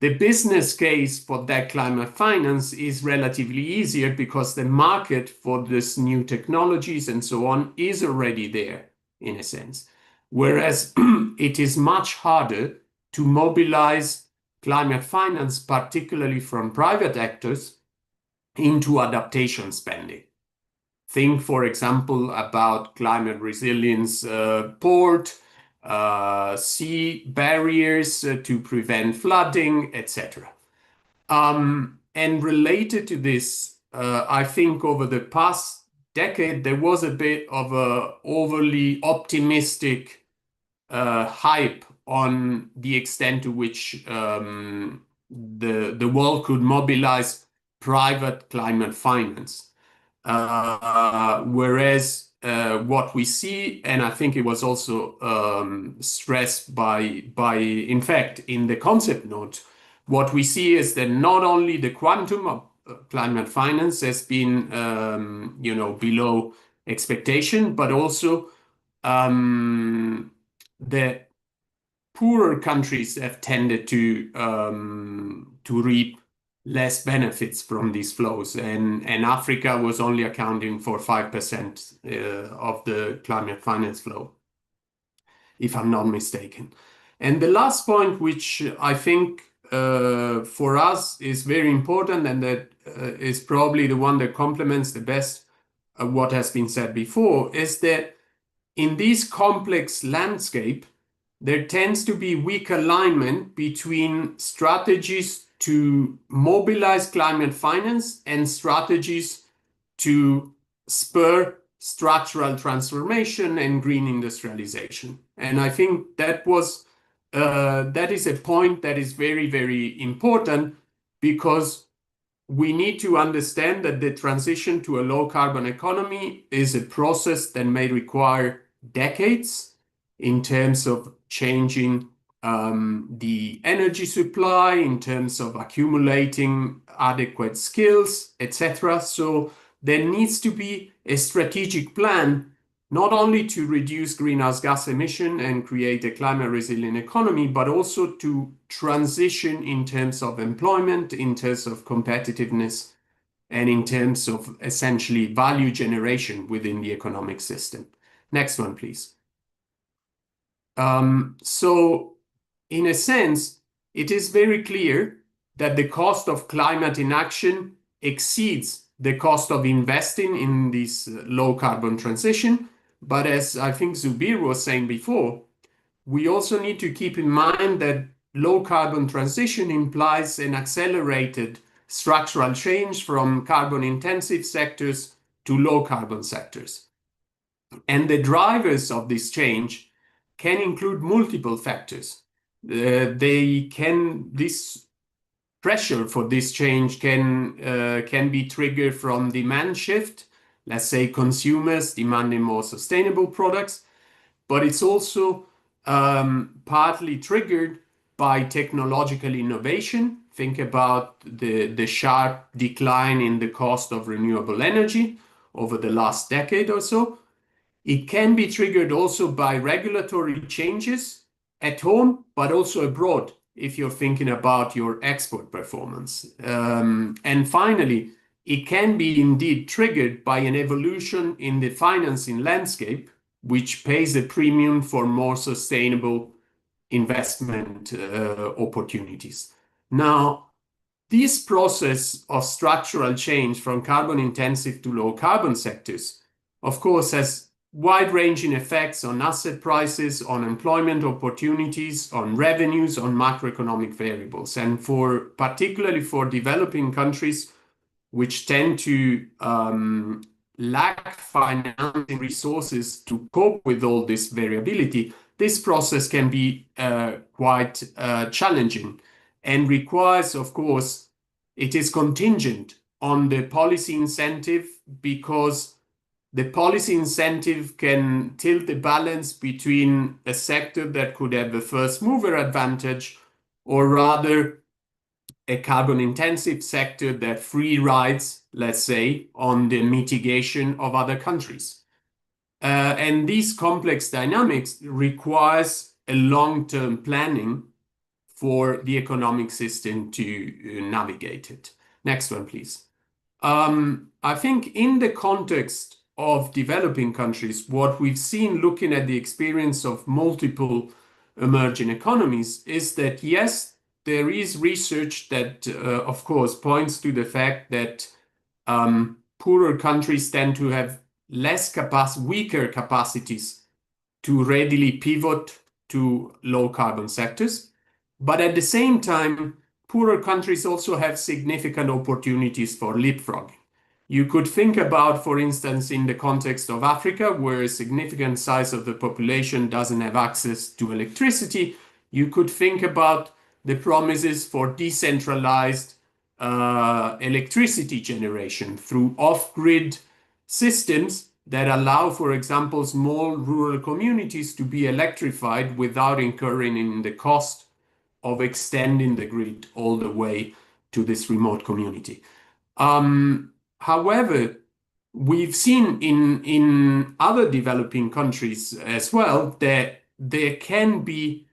the business case for that climate finance is relatively easier because the market for this new technologies and so on is already there in a sense. Whereas it is much harder to mobilize climate finance, particularly from private actors, into adaptation spending. Think, for example, about climate resilience port, sea barriers to prevent flooding, etc. And related to this, I think over the past decade, there was a bit of a overly optimistic hype on the extent to which the world could mobilize private climate finance. Whereas what we see, and I think it was also stressed by, in fact, in the concept note, what we see is that not only the quantum of climate finance has been, below expectation, but also the poorer countries have tended to reap less benefits from these flows, and Africa was only accounting for 5% of the climate finance flow, if I'm not mistaken. And the last point, which I think for us is very important, and that is probably the one that complements the best what has been said before, is that in this complex landscape, there tends to be weak alignment between strategies to mobilize climate finance and strategies to spur structural transformation and green industrialization. And I think that is a point that is very, very important, because we need to understand that the transition to a low carbon economy is a process that may require decades in terms of changing the energy supply, in terms of accumulating adequate skills, etc. So there needs to be a strategic plan, not only to reduce greenhouse gas emission and create a climate resilient economy, but also to transition in terms of employment, in terms of competitiveness, and in terms of essentially value generation within the economic system. Next one, please. So in a sense, it is very clear that the cost of climate inaction exceeds the cost of investing in this low carbon transition. But as I think Zubir was saying before, we also need to keep in mind that low carbon transition implies an accelerated structural change from carbon intensive sectors to low carbon sectors. And the drivers of this change can include multiple factors. This pressure for this change can be triggered from demand shift, let's say consumers demanding more sustainable products, but it's also partly triggered by technological innovation, Think about the sharp decline in the cost of renewable energy over the last decade or so. It can be triggered also by regulatory changes at home, but also abroad, if you're thinking about your export performance. And finally, it can be indeed triggered by an evolution in the financing landscape, which pays a premium for more sustainable investment opportunities. Now, this process of structural change from carbon intensive to low carbon sectors, of course, has wide-ranging effects on asset prices, on employment opportunities, on revenues, on macroeconomic variables. And particularly for developing countries, which tend to lack financing resources to cope with all this variability, this process can be quite challenging and requires, of course, it is contingent on the policy incentive, because the policy incentive can tilt the balance between a sector that could have a first mover advantage, or rather a carbon intensive sector that free rides, let's say, on the mitigation of other countries. And these complex dynamics requires a long-term planning for the economic system to navigate it. Next one, please. I think in the context of developing countries, what we've seen looking at the experience of multiple emerging economies is that, yes, there is research that, of course, points to the fact that poorer countries tend to have weaker capacities to readily pivot to low carbon sectors. But at the same time, poorer countries also have significant opportunities for leapfrogging. You could think about, for instance, in the context of Africa, where a significant size of the population doesn't have access to electricity, you could think about the promises for decentralized electricity generation through off-grid systems that allow, for example, small rural communities to be electrified without incurring in the cost of extending the grid all the way to this remote community. However, we've seen in other developing countries as well that there can be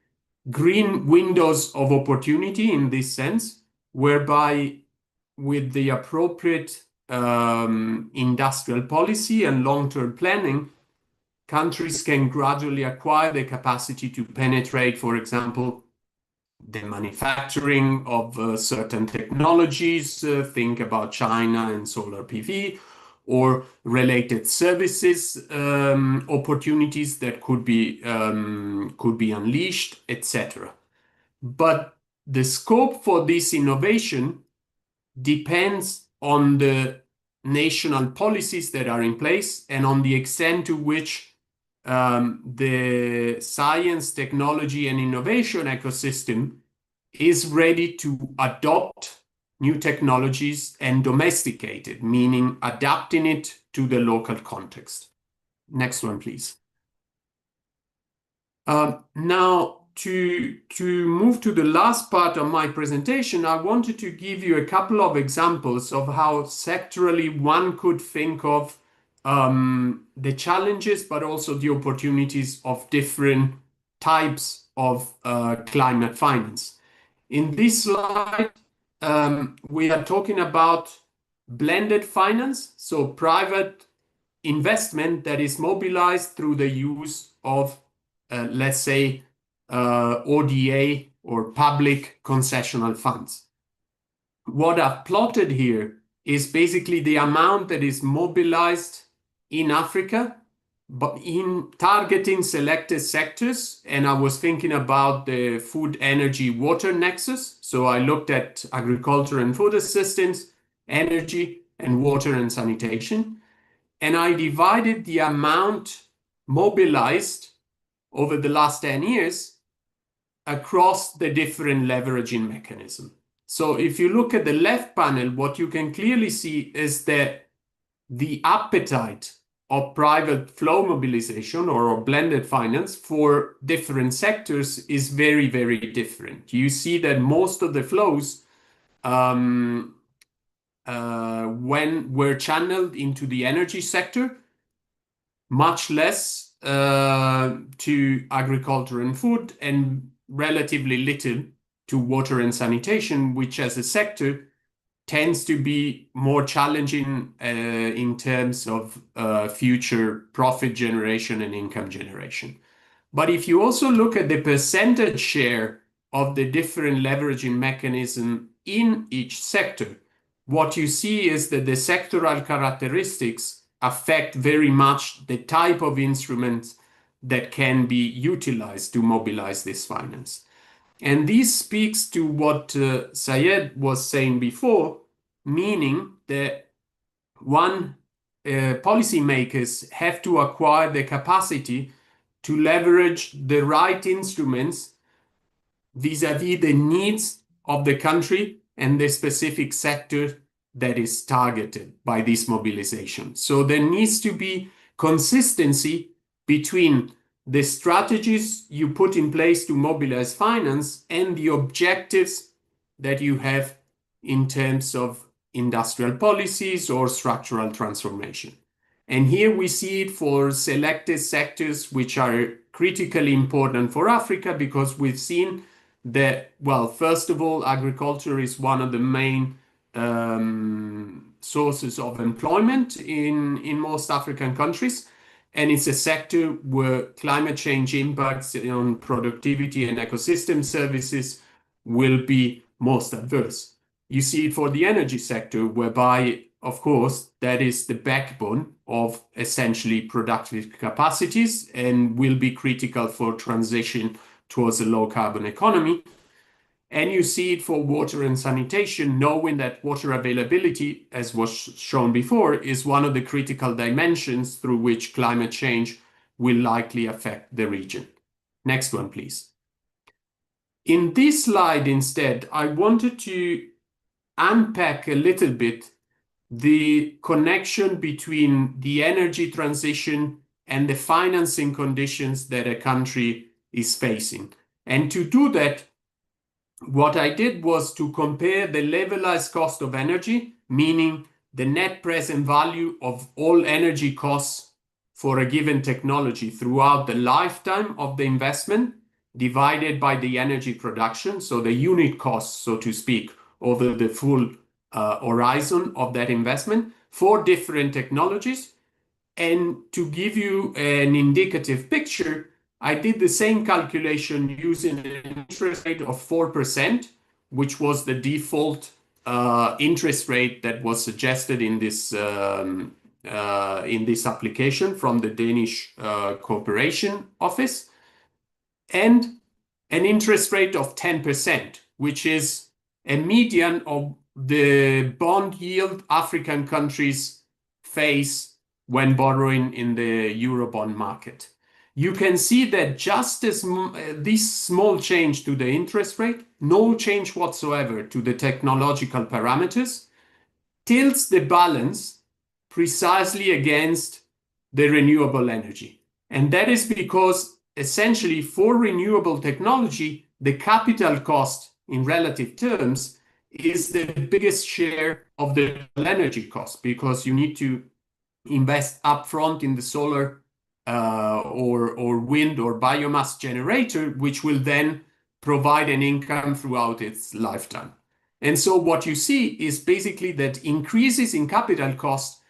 green windows of opportunity in this sense, whereby with the appropriate industrial policy and long-term planning, countries can gradually acquire the capacity to penetrate, for example, the manufacturing of certain technologies, think about China and solar PV, or related services opportunities that could be unleashed, etc. But the scope for this innovation depends on the national policies that are in place and on the extent to which the science, technology, and innovation ecosystem is ready to adopt new technologies and domesticate it, meaning adapting it to the local context. Next one, please. Now, to move to the last part of my presentation, I wanted to give you a couple of examples of how sectorally one could think of the challenges, but also the opportunities of different types of climate finance. In this slide, we are talking about blended finance, so private investment that is mobilized through the use of, let's say, ODA or public concessional funds. What I've plotted here is basically the amount that is mobilized in Africa, but in targeting selected sectors. And I was thinking about the food, energy, water nexus. So I looked at agriculture and food assistance, energy, and water and sanitation. And I divided the amount mobilized over the last 10 years across the different leveraging mechanisms. So if you look at the left panel, what you can clearly see is that the appetite of private flow mobilization or blended finance for different sectors is very, very different. You see that most of the flows were channeled into the energy sector, much less to agriculture and food, and relatively little to water and sanitation, which as a sector tends to be more challenging in terms of future profit generation and income generation. But if you also look at the percentage share of the different leveraging mechanism in each sector, what you see is that the sectoral characteristics affect very much the type of instruments that can be utilized to mobilize this finance. And this speaks to what Syed was saying before, meaning that policymakers have to acquire the capacity to leverage the right instruments vis-à-vis the needs of the country and the specific sector that is targeted by this mobilization. So there needs to be consistency between the strategies you put in place to mobilize finance and the objectives that you have in terms of industrial policies or structural transformation. And here we see it for selected sectors which are critically important for Africa, because we've seen that, well, first of all, agriculture is one of the main sources of employment in most African countries. And it's a sector where climate change impacts on productivity and ecosystem services will be most adverse. You see it for the energy sector, whereby, of course, that is the backbone of essentially productive capacities and will be critical for transition towards a low carbon economy. And you see it for water and sanitation, knowing that water availability, as was shown before, is one of the critical dimensions through which climate change will likely affect the region. Next one, please. In this slide, instead, I wanted to unpack a little bit the connection between the energy transition and the financing conditions that a country is facing. And to do that, what I did was to compare the levelized cost of energy, meaning the net present value of all energy costs for a given technology throughout the lifetime of the investment, divided by the energy production, so the unit cost, so to speak, over the full horizon of that investment for different technologies. And to give you an indicative picture, I did the same calculation using an interest rate of 4%, which was the default interest rate that was suggested in this application from the Danish Corporation Office, and an interest rate of 10%, which is a median of the bond yield African countries face when borrowing in the Eurobond market. You can see that just as this small change to the interest rate, no change whatsoever to the technological parameters, tilts the balance precisely against the renewable energy. And that is because essentially for renewable technology, the capital cost in relative terms is the biggest share of the energy cost, because you need to invest upfront in the solar or wind or biomass generator, which will then provide an income throughout its lifetime. And so what you see is basically that increases in capital cost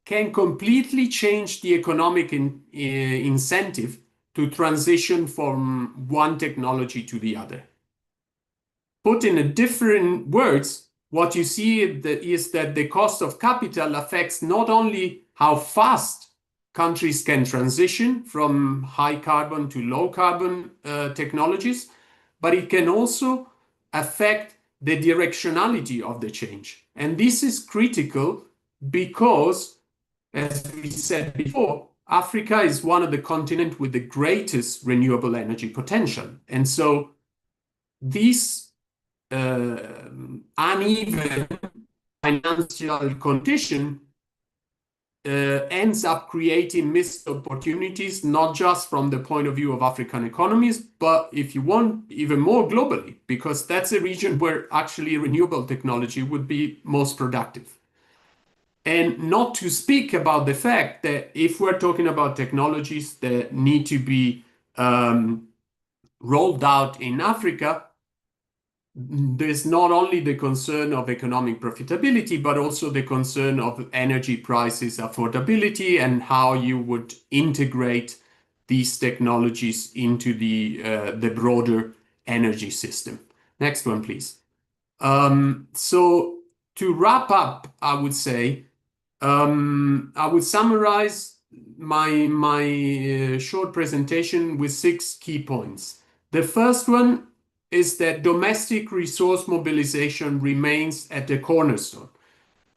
can completely change the economic incentive to transition from one technology to the other. Put in different words, what you see is that the cost of capital affects not only how fast countries can transition from high carbon to low carbon technologies, but it can also affect the directionality of the change. And this is critical because, as we said before, Africa is one of the continents with the greatest renewable energy potential. And so this uneven financial condition ends up creating missed opportunities, not just from the point of view of African economies, but if you want, even more globally, because that's a region where actually renewable technology would be most productive. And not to speak about the fact that if we're talking about technologies that need to be rolled out in Africa, there's not only the concern of economic profitability, but also the concern of energy prices, affordability, and how you would integrate these technologies into the broader energy system. Next one, please. So to wrap up, I would say, I would summarize my short presentation with 6 key points. The first one is that domestic resource mobilization remains at the cornerstone.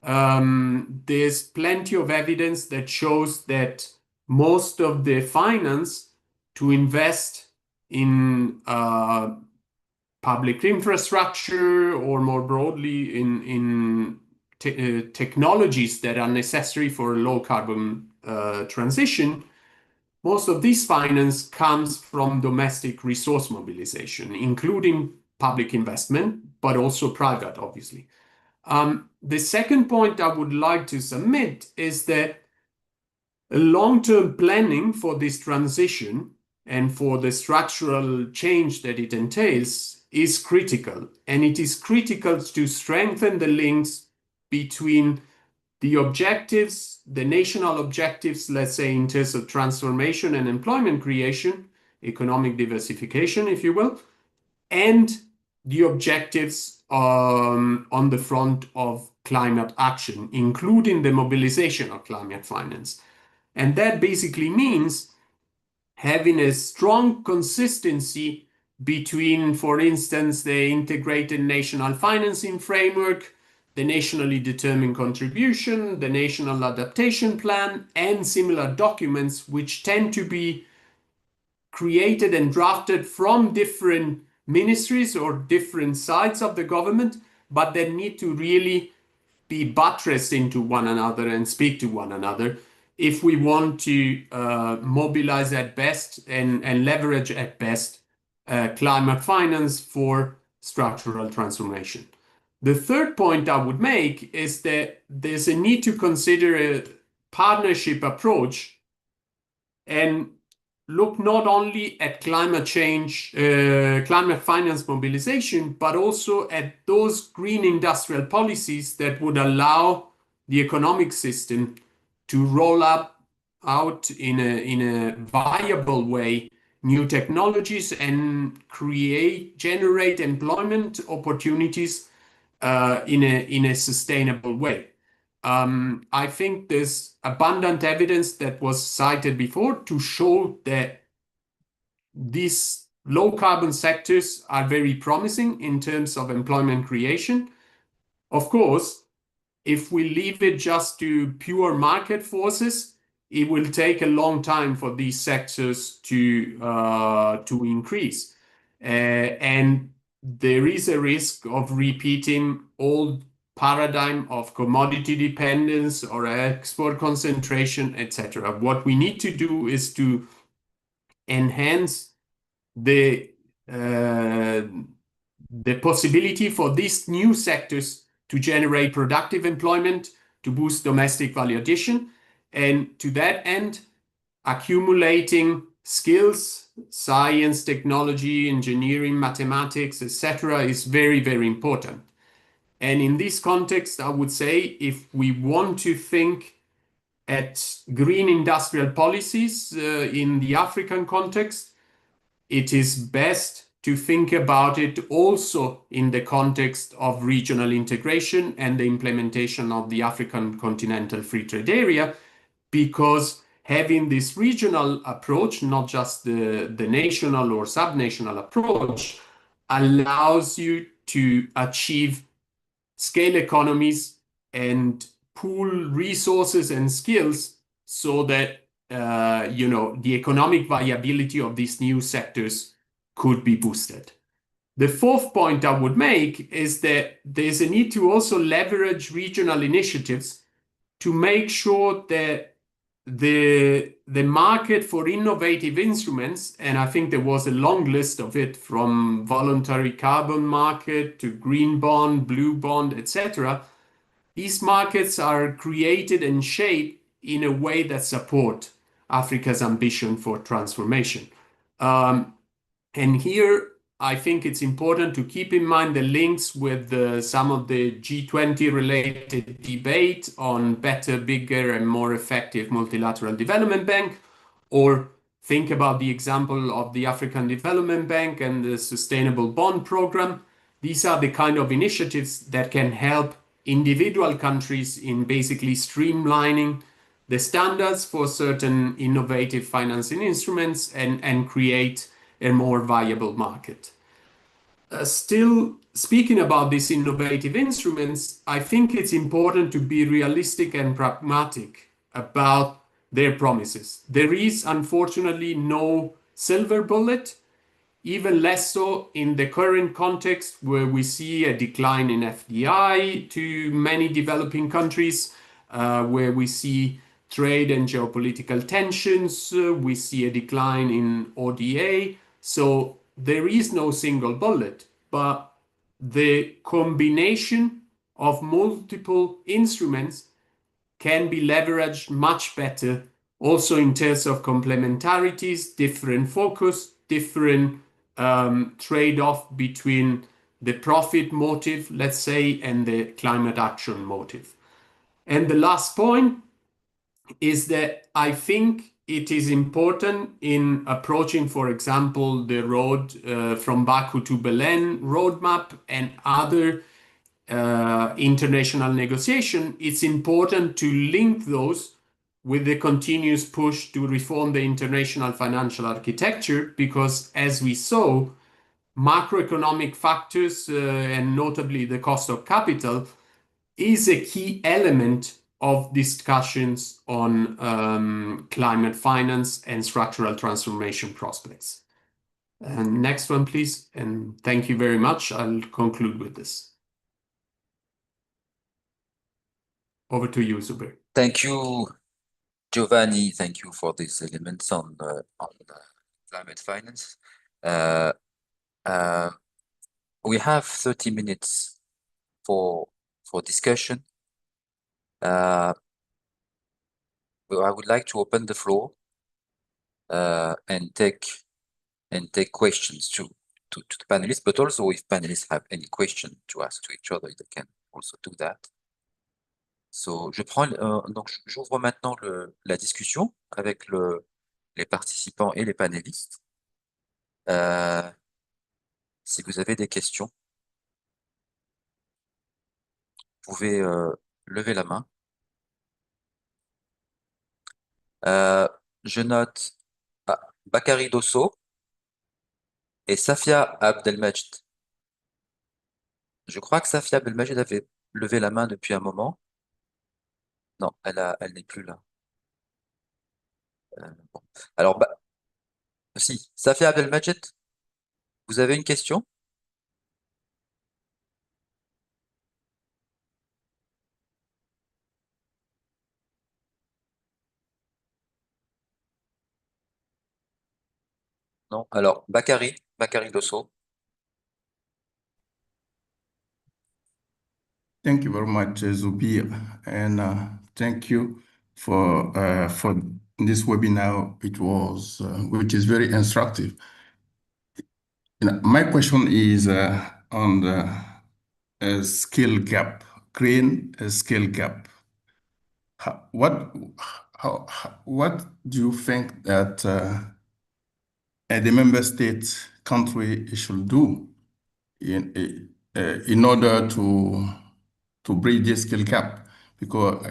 There's plenty of evidence that shows that most of the finance to invest in public infrastructure or more broadly in technologies that are necessary for a low carbon transition, most of this finance comes from domestic resource mobilization, including public investment, but also private, obviously. The second point I would like to submit is that long-term planning for this transition and for the structural change that it entails is critical. And it is critical to strengthen the links between the objectives, the national objectives, let's say in terms of transformation and employment creation, economic diversification, if you will, and the objectives on the front of climate action, including the mobilization of climate finance. And that basically means having a strong consistency between, for instance, the integrated national financing framework, the nationally determined contribution, the national adaptation plan, and similar documents which tend to be created and drafted from different ministries or different sides of the government, but they need to really be buttressed into one another and speak to one another if we want to mobilize at best and leverage at best climate finance for structural transformation. The third point I would make is that there's a need to consider a partnership approach and look not only at climate change, climate finance mobilization, but also at those green industrial policies that would allow the economic system to roll out in a viable way new technologies and generate employment opportunities in a sustainable way. I think there's abundant evidence that was cited before to show that these low carbon sectors are very promising in terms of employment creation. Of course, if we leave it just to pure market forces, it will take a long time for these sectors to increase. And there is a risk of repeating old paradigm of commodity dependence or export concentration, etc. What we need to do is to enhance the possibility for these new sectors to generate productive employment, to boost domestic value addition, and to that end, accumulating skills, science, technology, engineering, mathematics, etc. is very, very important. And in this context, I would say if we want to think at green industrial policies in the African context, it is best to think about it also in the context of regional integration and the implementation of the African Continental Free Trade Area, because having this regional approach, not just the national or subnational approach, allows you to achieve scale economies and pool resources and skills so that the economic viability of these new sectors could be boosted. The fourth point I would make is that there's a need to also leverage regional initiatives to make sure that the market for innovative instruments, and I think there was a long list of it, from voluntary carbon market to green bond, blue bond, etc. These markets are created and shaped in a way that support Africa's ambition for transformation. And here, I think it's important to keep in mind the links with some of the G20 related debate on better, bigger, and more effective multilateral development bank, or think about the example of the African Development Bank and the Sustainable Bond Program. These are the kind of initiatives that can help individual countries in basically streamlining the standards for certain innovative financing instruments and create a more viable market. Still, speaking about these innovative instruments, I think it's important to be realistic and pragmatic about their promises. There is unfortunately no silver bullet, even less so in the current context where we see a decline in FDI to many developing countries, where we see trade and geopolitical tensions, we see a decline in ODA. So there is no single bullet, but the combination of multiple instruments can be leveraged much better, also in terms of complementarities, different focus, different trade-off between the profit motive, let's say, and the climate action motive. And the last point is that I think it is important in approaching, for example, the road from Baku to Belen roadmap and other international negotiation. It's important to link those with the continuous push to reform the international financial architecture, because as we saw, macroeconomic factors, and notably the cost of capital, is a key element of discussions on climate finance and structural transformation prospects. And next one, please. And thank you very much. I'll conclude with this. Over to you, Zubair. Thank you, Giovanni. Thank you for these elements on climate finance. We have 30 minutes for discussion. I would like to open the floor and take questions to the panelists, but also if panelists have any question to ask to each other, they can also do that. So, donc j'ouvre maintenant la discussion avec les participants et les panélistes. Si vous avez des questions, vous pouvez lever la main. Je note Bakary Dosso et Safia Abdelmajid. Je crois que Safia Abdelmajid avait levé la main depuis un moment. Non, elle n'est plus là. Bon. Alors, si, Safia Abdelmajid, vous avez une question? Non. Alors, Bakary Dosso. Thank you very much, Zubair, and thank you for this webinar. It was which is very instructive. My question is on the skill gap, creating a skill gap. What do you think that the member state country should do in order to bridge this skill gap? Because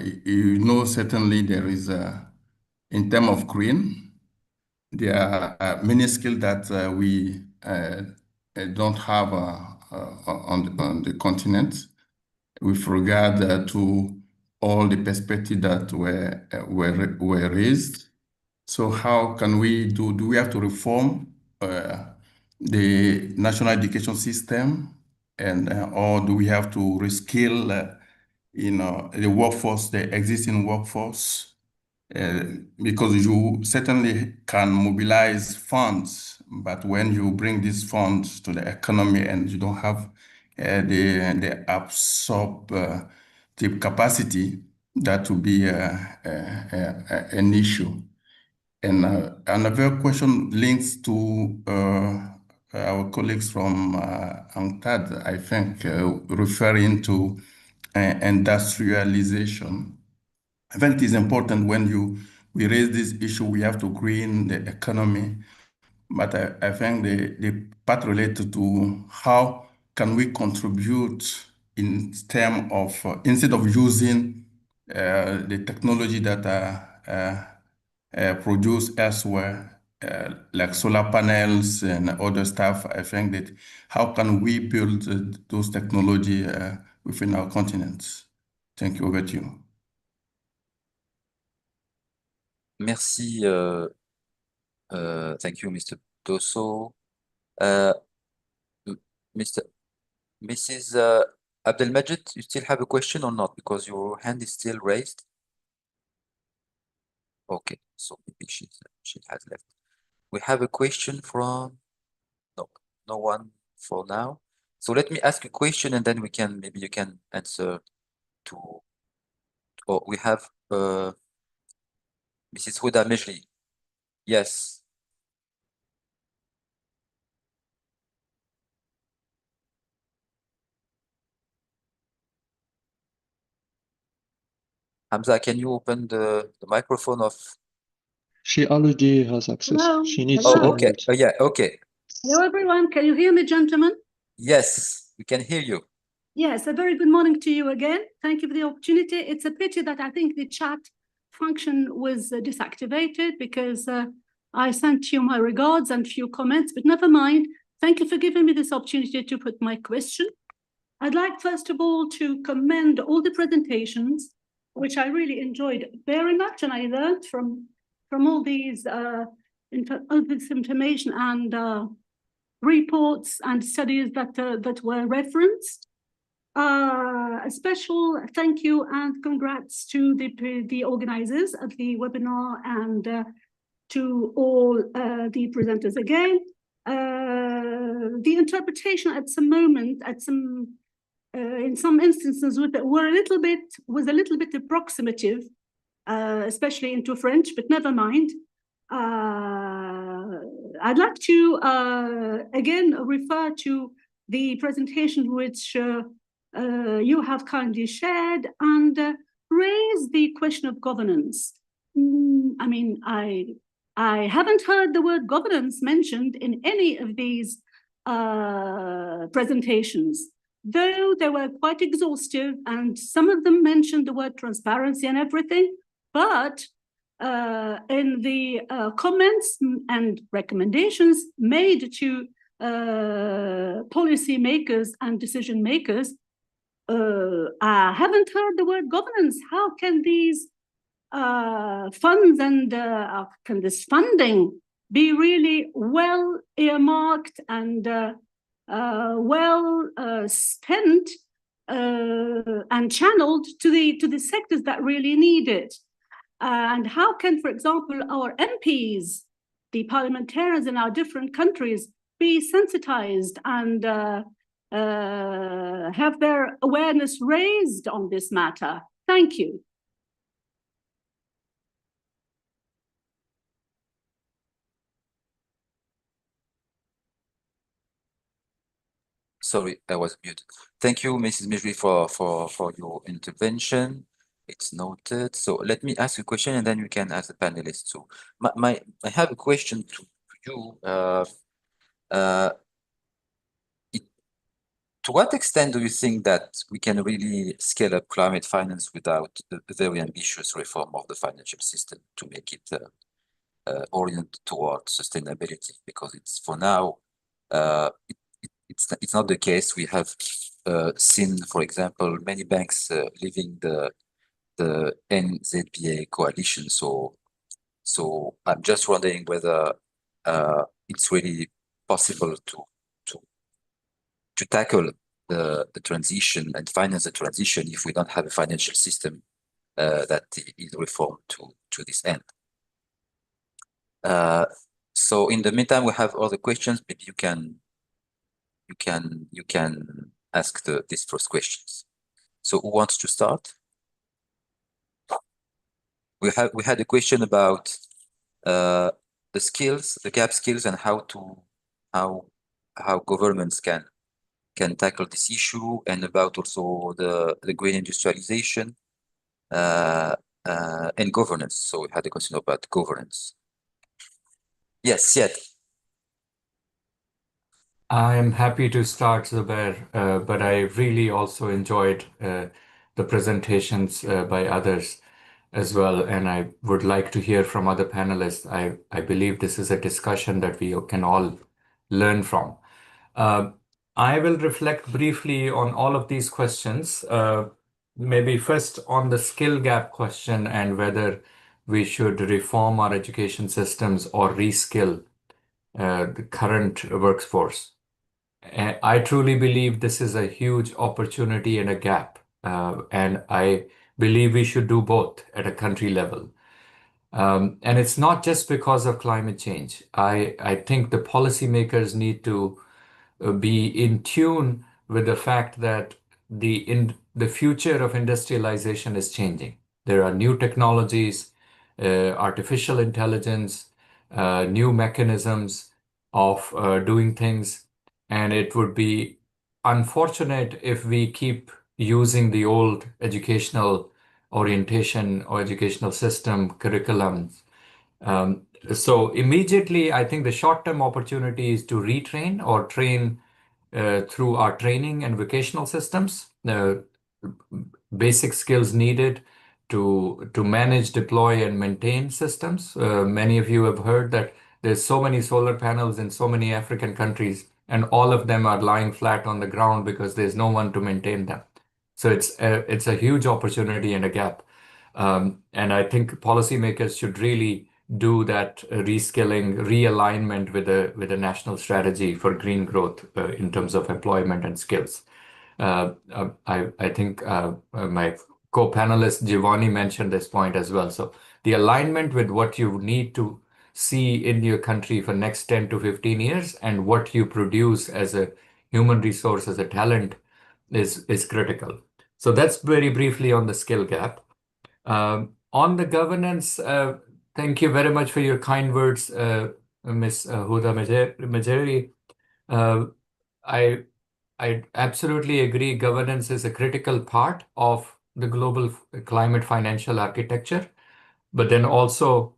certainly there is in terms of green, there are many skills that we don't have on the continent with regard to all the perspectives that were raised. So how can we do we have to reform the national education system, and or do we have to reskill the workforce, the existing workforce, because you certainly can mobilize funds, but when you bring these funds to the economy and you don't have the absorptive capacity, that will be an issue. And another question links to our colleagues from UNCTAD, I think, referring to industrialization. I think it is important when we raise this issue, we have to green the economy. But I think the part related to how can we contribute in terms of, instead of using the technology that are produced elsewhere, like solar panels and other stuff, I think that how can we build those technology within our continents? Thank you. Over to you. Merci. Thank you, Mr. Dosso. Mrs. Abdelmajid, you still have a question or not? Because your hand is still raised. Okay, so maybe she has left. We have a question from no one for now. So let me ask a question, and then maybe you can answer to. Oh, we have Mrs. Huda Mejli. Yes. Hamza, can you open the microphone of? She already has access. Hello. She needs Hello. to Oh, okay. unmute. Yeah, okay. Hello, everyone. Can you hear me, gentlemen? Yes, we can hear you. Yes, a very good morning to you again. Thank you for the opportunity. It's a pity that I think the chat function was deactivated because I sent you my regards and few comments, but never mind. Thank you for giving me this opportunity to put my question. I'd like, first of all, to commend all the presentations, which I really enjoyed very much, and I learned from all these all this information and reports and studies that were referenced. A special thank you and congrats to the organizers of the webinar and to all the presenters again. The interpretation at some moment, in some instances, was a little bit approximative, especially into French, but never mind. I'd like to again refer to the presentation which you have kindly shared and raise the question of governance. I mean, I haven't heard the word governance mentioned in any of these presentations, though they were quite exhaustive and some of them mentioned the word transparency and everything, but in the comments and recommendations made to policy makers and decision makers, I haven't heard the word governance. How can these funds and can this funding be really well earmarked and well spent and channeled to the sectors that really need it? And how can, for example, our MPs, the parliamentarians in our different countries, be sensitized and have their awareness raised on this matter? Thank you. Sorry, I was muted. Thank you, Mrs. Mejri, for your intervention. It's noted. So let me ask you a question, and then you can ask the panelists. So I have a question to you. To what extent do you think that we can really scale up climate finance without a very ambitious reform of the financial system to make it oriented towards sustainability? Because it's for now, it's not the case. We have seen, for example, many banks leaving the NZBA coalition. So I'm just wondering whether it's really possible to tackle the transition and finance the transition if we don't have a financial system that is reformed to this end. So in the meantime, we have other questions. Maybe you can ask these first questions. So who wants to start? We had a question about the skills, the gap skills, and how governments can tackle this issue, and about also the green industrialization and governance. So we had a question about governance. Yes, Siad. I'm happy to start, Zubair, but I really also enjoyed the presentations by others as well, and I would like to hear from other panelists. I believe this is a discussion that we can all learn from. I will reflect briefly on all of these questions. Maybe first on the skill gap question and whether we should reform our education systems or reskill the current workforce. I truly believe this is a huge opportunity and a gap, and I believe we should do both at a country level. And it's not just because of climate change. I think the policymakers need to be in tune with the fact that the future of industrialization is changing. There are new technologies, artificial intelligence, new mechanisms of doing things, and it would be unfortunate if we keep using the old educational orientation or educational system curriculums. So immediately, I think the short-term opportunity is to retrain or train through our training and vocational systems, basic skills needed to manage, deploy, and maintain systems. Many of you have heard that there's so many solar panels in so many African countries, and all of them are lying flat on the ground because there's no one to maintain them. So it's a huge opportunity and a gap. And I think policymakers should really do that reskilling, realignment with a national strategy for green growth in terms of employment and skills. I think my co-panelist Giovanni mentioned this point as well. So the alignment with what you need to see in your country for next 10 to 15 years and what you produce as a human resource, as a talent is critical. So that's very briefly on the skill gap. On the governance, thank you very much for your kind words, Ms. Huda Majeri. I absolutely agree. Governance is a critical part of the global climate financial architecture, but then also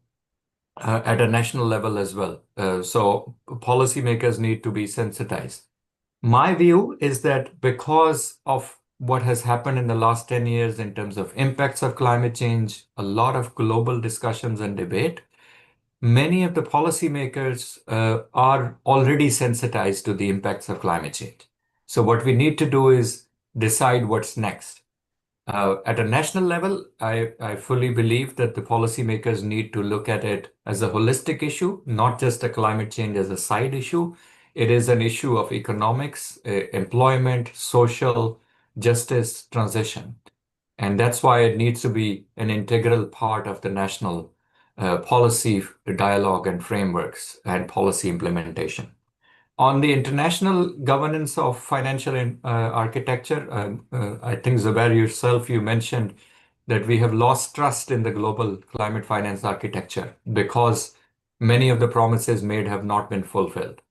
at a national level as well. So policymakers need to be sensitized. My view is that because of what has happened in the last 10 years in terms of impacts of climate change, a lot of global discussions and debate, many of the policymakers are already sensitized to the impacts of climate change. So what we need to do is decide what's next. At a national level, I fully believe that the policymakers need to look at it as a holistic issue, not just a climate change as a side issue. It is an issue of economics, employment, social justice, transition. And that's why it needs to be an integral part of the national policy dialogue and frameworks and policy implementation. On the international governance of financial architecture, I think, Zubair, yourself, you mentioned that we have lost trust in the global climate finance architecture because many of the promises made have not been fulfilled.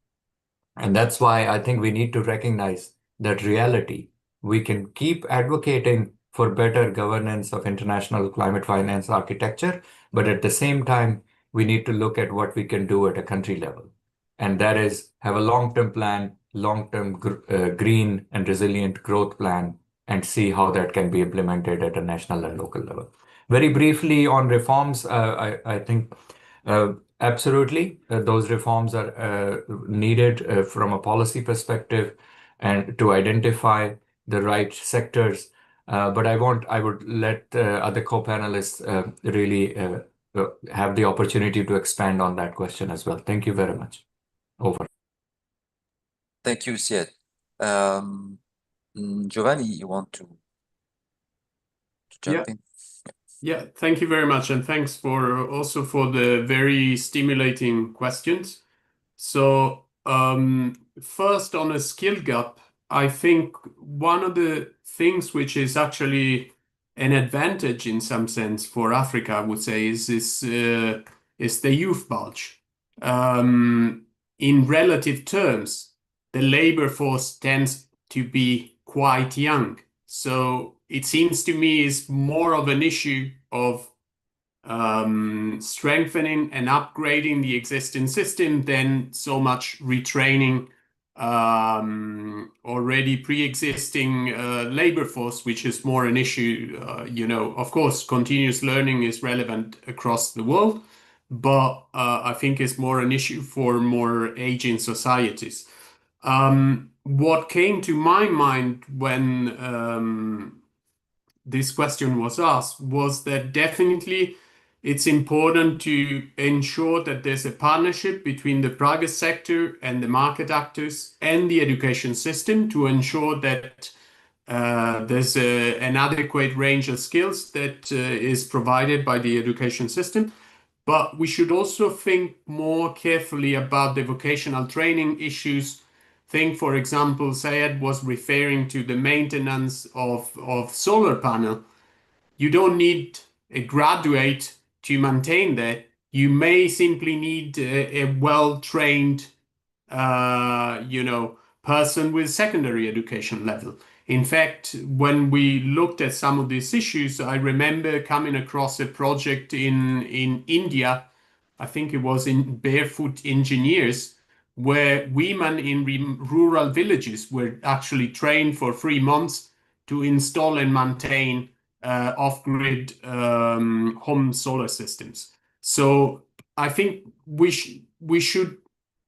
And that's why I think we need to recognize that reality. We can keep advocating for better governance of international climate finance architecture, but at the same time, we need to look at what we can do at a country level. And that is have a long-term plan, long-term green and resilient growth plan, and see how that can be implemented at a national and local level. Very briefly on reforms, I think absolutely those reforms are needed from a policy perspective and to identify the right sectors. But I would let other co-panelists really have the opportunity to expand on that question as well. Thank you very much. Over. Thank you, Siad. Giovanni, you want to jump in? Yeah, thank you very much, and thanks for also for the very stimulating questions. So first on a skill gap, I think one of the things which is actually an advantage in some sense for Africa, I would say, is the youth bulge. In relative terms, the labor force tends to be quite young. So it seems to me is more of an issue of strengthening and upgrading the existing system than so much retraining already pre-existing labor force, which is more an issue. Of course, continuous learning is relevant across the world, but I think it's more an issue for more aging societies. What came to my mind when this question was asked was that definitely it's important to ensure that there's a partnership between the private sector and the market actors and the education system to ensure that there's an adequate range of skills that is provided by the education system. But we should also think more carefully about the vocational training issues. Think, for example, Syed was referring to the maintenance of solar panel. You don't need a graduate to maintain that. You may simply need a well-trained, person with secondary education level. In fact, when we looked at some of these issues, I remember coming across a project in India. I think it was in Barefoot Engineers, where women in rural villages were actually trained for 3 months to install and maintain off-grid home solar systems. So I think we should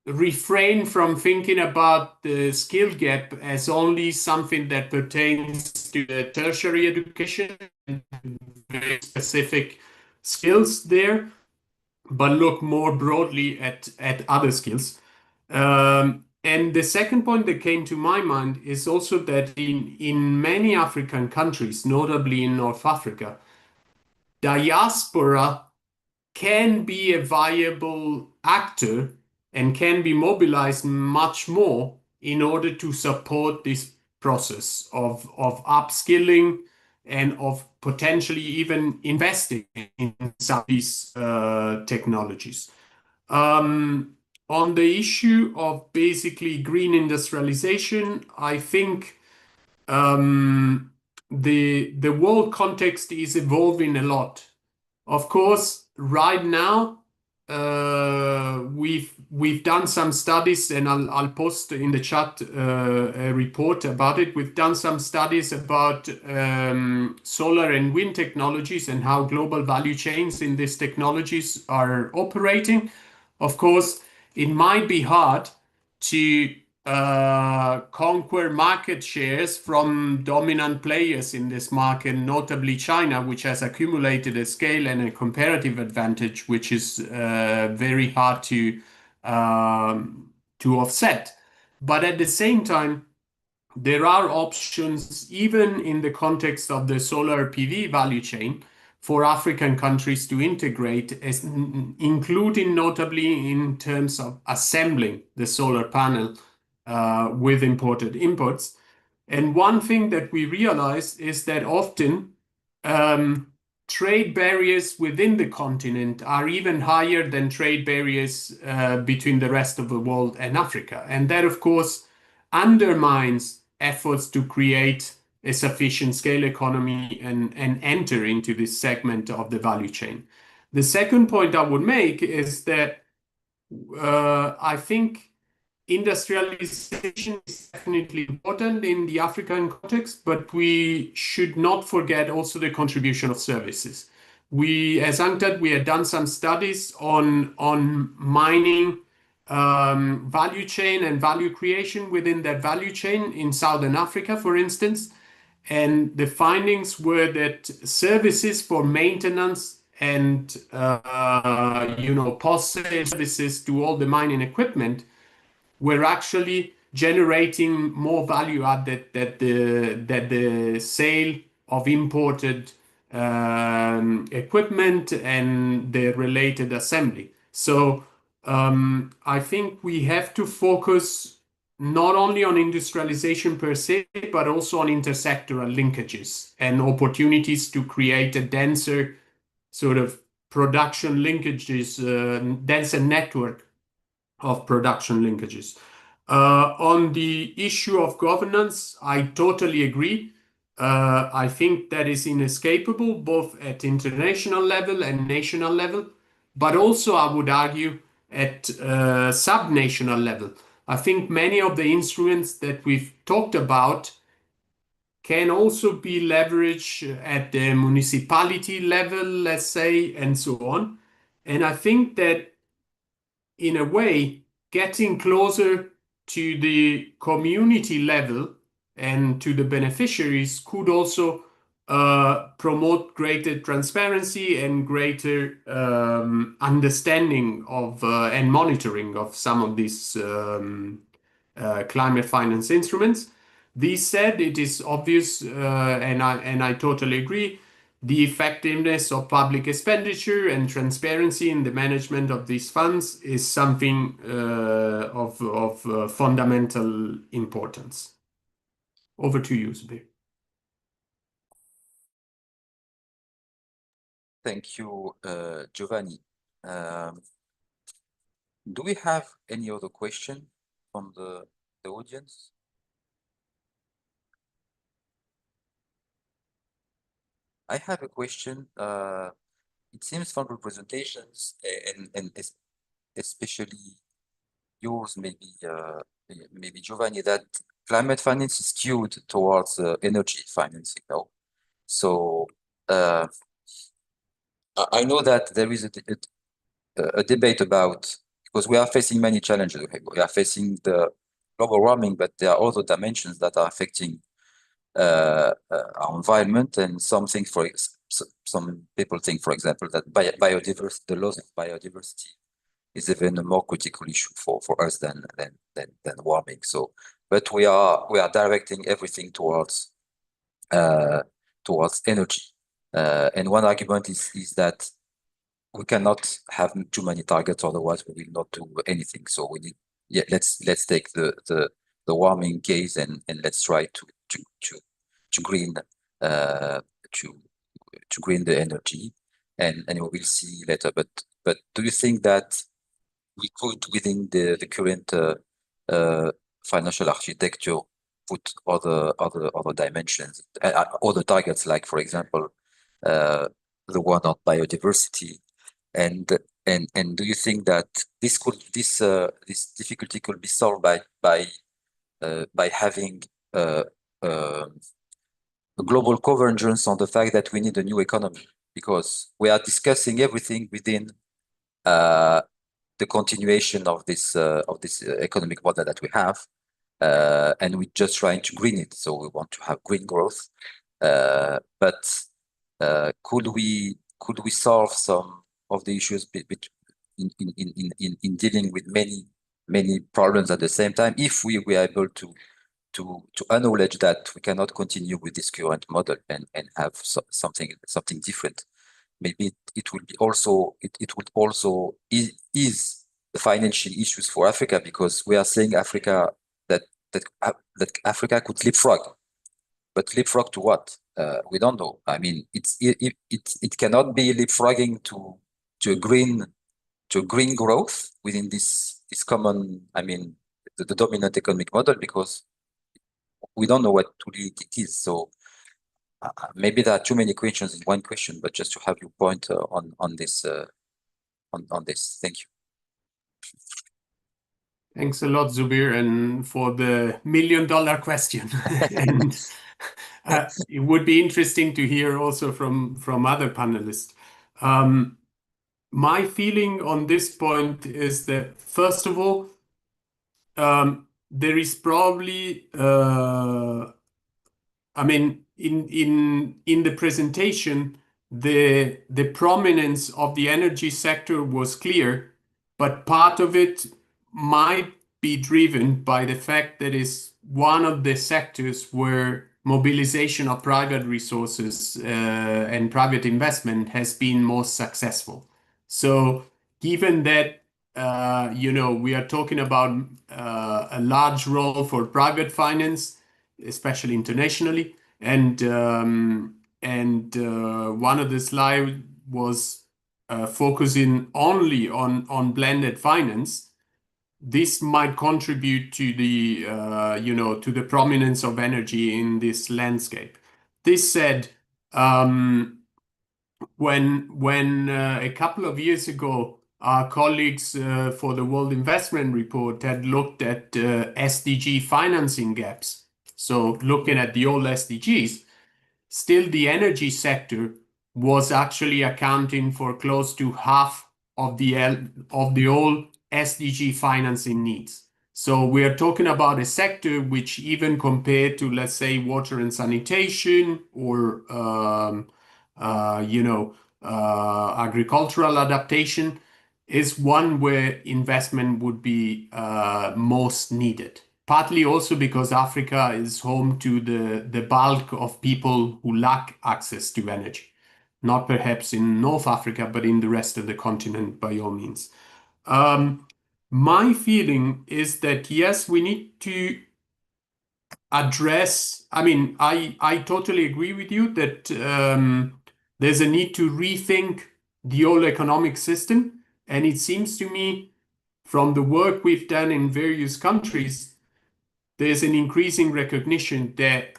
refrain from thinking about the skill gap as only something that pertains to the tertiary education and very specific skills there, but look more broadly at other skills. And the second point that came to my mind is also that in many African countries, notably in North Africa, diaspora can be a viable actor and can be mobilized much more in order to support this process of upskilling and of potentially even investing in some of these technologies. On the issue of basically green industrialization, I think the world context is evolving a lot. Of course, right now, we've done some studies, and I'll post in the chat a report about it. We've done some studies about solar and wind technologies and how global value chains in these technologies are operating. Of course, it might be hard to conquer market shares from dominant players in this market, notably China, which has accumulated a scale and a comparative advantage, which is very hard to offset. But at the same time, there are options, even in the context of the solar PV value chain, for African countries to integrate, including notably in terms of assembling the solar panel with imported inputs. And one thing that we realize is that often trade barriers within the continent are even higher than trade barriers between the rest of the world and Africa. And that, of course, undermines efforts to create a sufficient scale economy and enter into this segment of the value chain. The second point I would make is that I think industrialization is definitely important in the African context, but we should not forget also the contribution of services. As UNCTAD, we had done some studies on mining value chain and value creation within that value chain in Southern Africa, for instance. And the findings were that services for maintenance and post-sale services to all the mining equipment were actually generating more value added that the sale of imported equipment and the related assembly. So I think we have to focus not only on industrialization per se, but also on intersectoral linkages and opportunities to create a denser sort of production linkages, denser network of production linkages. On the issue of governance, I totally agree. I think that is inescapable, both at international level and national level, but also I would argue at subnational level. I think many of the instruments that we've talked about can also be leveraged at the municipality level, let's say, and so on. And I think that in a way, getting closer to the community level and to the beneficiaries could also promote greater transparency and greater understanding of and monitoring of some of these climate finance instruments. This said, it is obvious, and I totally agree, the effectiveness of public expenditure and transparency in the management of these funds is something of fundamental importance. Over to you, Zubir. Thank you, Giovanni. Do we have any other question from the audience? I have a question. It seems from the presentations and especially yours, maybe Giovanni, that climate finance is skewed towards energy financing now. So I know that there is a debate about, because we are facing many challenges. We are facing the global warming, but there are other dimensions that are affecting our environment, and some people think, for example, that biodiversity, the loss of biodiversity, is even a more critical issue for us than warming. So, but we are directing everything towards energy, and one argument is that we cannot have too many targets, otherwise we will not do anything. So we need, let's take the warming case and let's try to green to green the energy, and we will see later. But do you think that we could, within the current financial architecture, put other dimensions, other targets, like, for example, the one on biodiversity, and do you think that this difficulty could be solved by having a global convergence on the fact that we need a new economy, because we are discussing everything within the continuation of this economic model that we have, and we're just trying to green it. So we want to have green growth, but could we solve some of the issues in dealing with many problems at the same time, if we were able to acknowledge that we cannot continue with this current model and have something different? Maybe it would also ease the financial issues for Africa, because we are saying Africa that Africa could leapfrog, but leapfrog to what? We don't know. I mean, it cannot be leapfrogging to a green growth within this common, I mean, the dominant economic model, because we don't know what truly it is. So maybe there are too many questions in one question, but just to have your point on this. Thank you. Thanks a lot, Zubir, and for the $1 million question. And it would be interesting to hear also from other panelists. My feeling on this point is that, first of all, there is probably, I mean, in the presentation, the prominence of the energy sector was clear, but part of it might be driven by the fact that it's one of the sectors where mobilization of private resources and private investment has been most successful. So given that we are talking about a large role for private finance, especially internationally, and one of the slides was focusing only on blended finance. This might contribute to the to the prominence of energy in this landscape. This said, when a couple of years ago, our colleagues for the World Investment Report had looked at SDG financing gaps, so looking at the old SDGs, still the energy sector was actually accounting for close to half of the old SDG financing needs. So we are talking about a sector which, even compared to, let's say, water and sanitation or agricultural adaptation, is one where investment would be most needed. Partly also because Africa is home to the bulk of people who lack access to energy. Not perhaps in North Africa, but in the rest of the continent, by all means. My feeling is that, yes, we need to address, I totally agree with you that there's a need to rethink the whole economic system. And it seems to me, from the work we've done in various countries, there's an increasing recognition that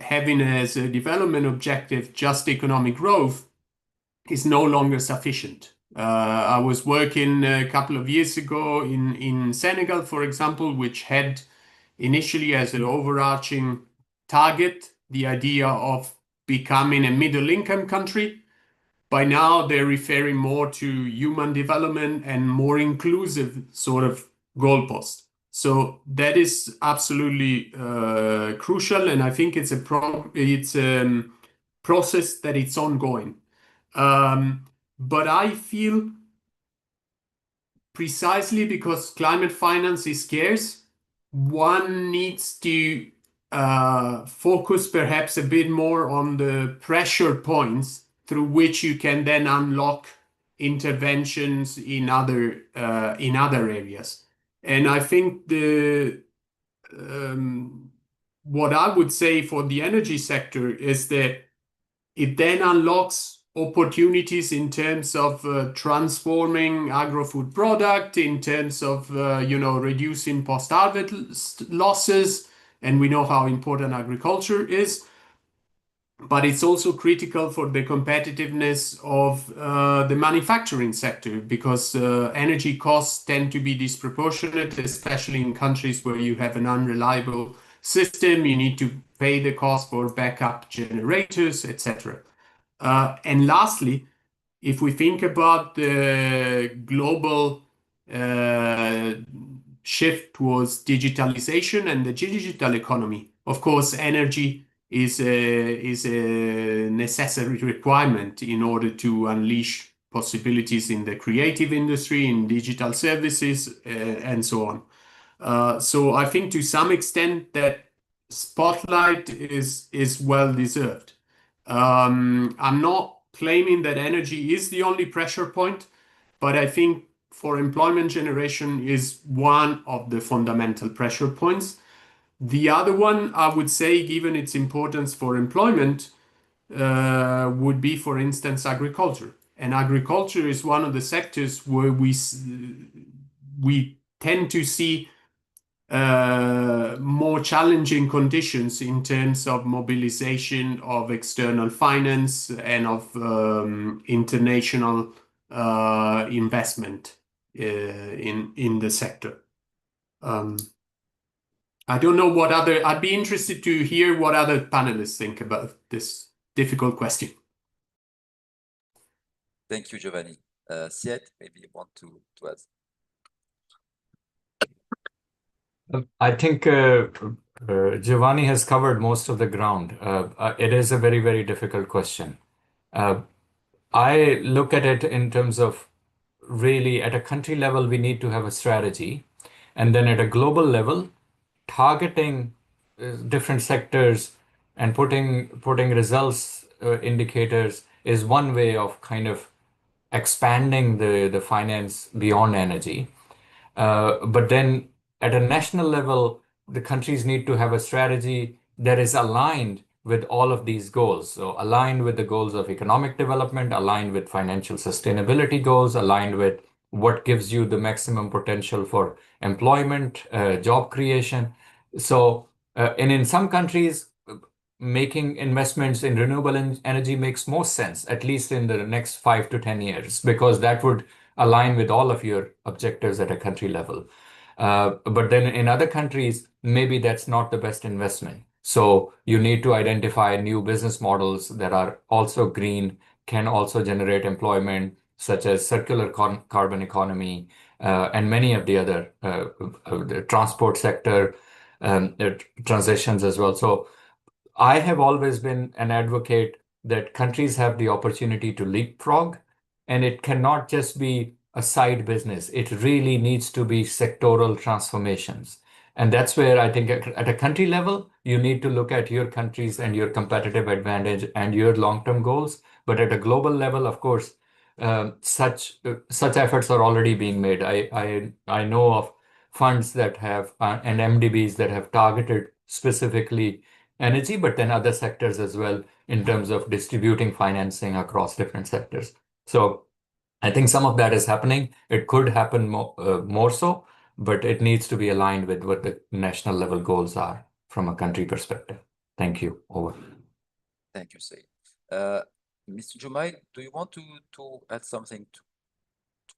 having as a development objective just economic growth is no longer sufficient. I was working a couple of years ago in Senegal, for example, which had initially as an overarching target the idea of becoming a middle income country. By now, they're referring more to human development and more inclusive sort of goalpost. So that is absolutely crucial, and I think it's a process that it's ongoing. But I feel precisely because climate finance is scarce, one needs to focus perhaps a bit more on the pressure points through which you can then unlock interventions in other areas. And I think what I would say for the energy sector is that it then unlocks opportunities in terms of transforming agro-food product, in terms of reducing post-harvest losses, and we know how important agriculture is. But it's also critical for the competitiveness of the manufacturing sector, because energy costs tend to be disproportionate, especially in countries where you have an unreliable system. You need to pay the cost for backup generators, etc. And lastly, if we think about the global shift towards digitalization and the digital economy, of course, energy is a necessary requirement in order to unleash possibilities in the creative industry, in digital services, and so on. So I think to some extent that spotlight is well deserved. I'm not claiming that energy is the only pressure point, but I think for employment generation is one of the fundamental pressure points. The other one, I would say, given its importance for employment, would be, for instance, agriculture. And agriculture is one of the sectors where we tend to see more challenging conditions in terms of mobilization of external finance and of international investment in the sector. I don't know what other, I'd be interested to hear what other panelists think about this difficult question. Thank you, Giovanni. Syed, maybe you want to add. I think Giovanni has covered most of the ground. It is a very, very difficult question. I look at it in terms of really at a country level, we need to have a strategy. And then at a global level, targeting different sectors and putting results indicators is one way of kind of expanding the finance beyond energy. But then at a national level, the countries need to have a strategy that is aligned with all of these goals. So aligned with the goals of economic development, aligned with financial sustainability goals, aligned with what gives you the maximum potential for employment, job creation. So, and in some countries, making investments in renewable energy makes most sense, at least in the next 5 to 10 years, because that would align with all of your objectives at a country level. But then in other countries, maybe that's not the best investment. So you need to identify new business models that are also green, can also generate employment, such as circular carbon economy, and many of the other the transport sector transitions as well. So I have always been an advocate that countries have the opportunity to leapfrog, and it cannot just be a side business. It really needs to be sectoral transformations. And that's where I think at a country level, you need to look at your countries and your competitive advantage and your long-term goals. But at a global level, of course, such efforts are already being made. I know of funds that have and MDBs that have targeted specifically energy, but then other sectors as well in terms of distributing financing across different sectors. So I think some of that is happening. It could happen more so, but it needs to be aligned with what the national level goals are from a country perspective. Thank you. Over. Thank you, Said. Mr. Jumail, do you want to add something to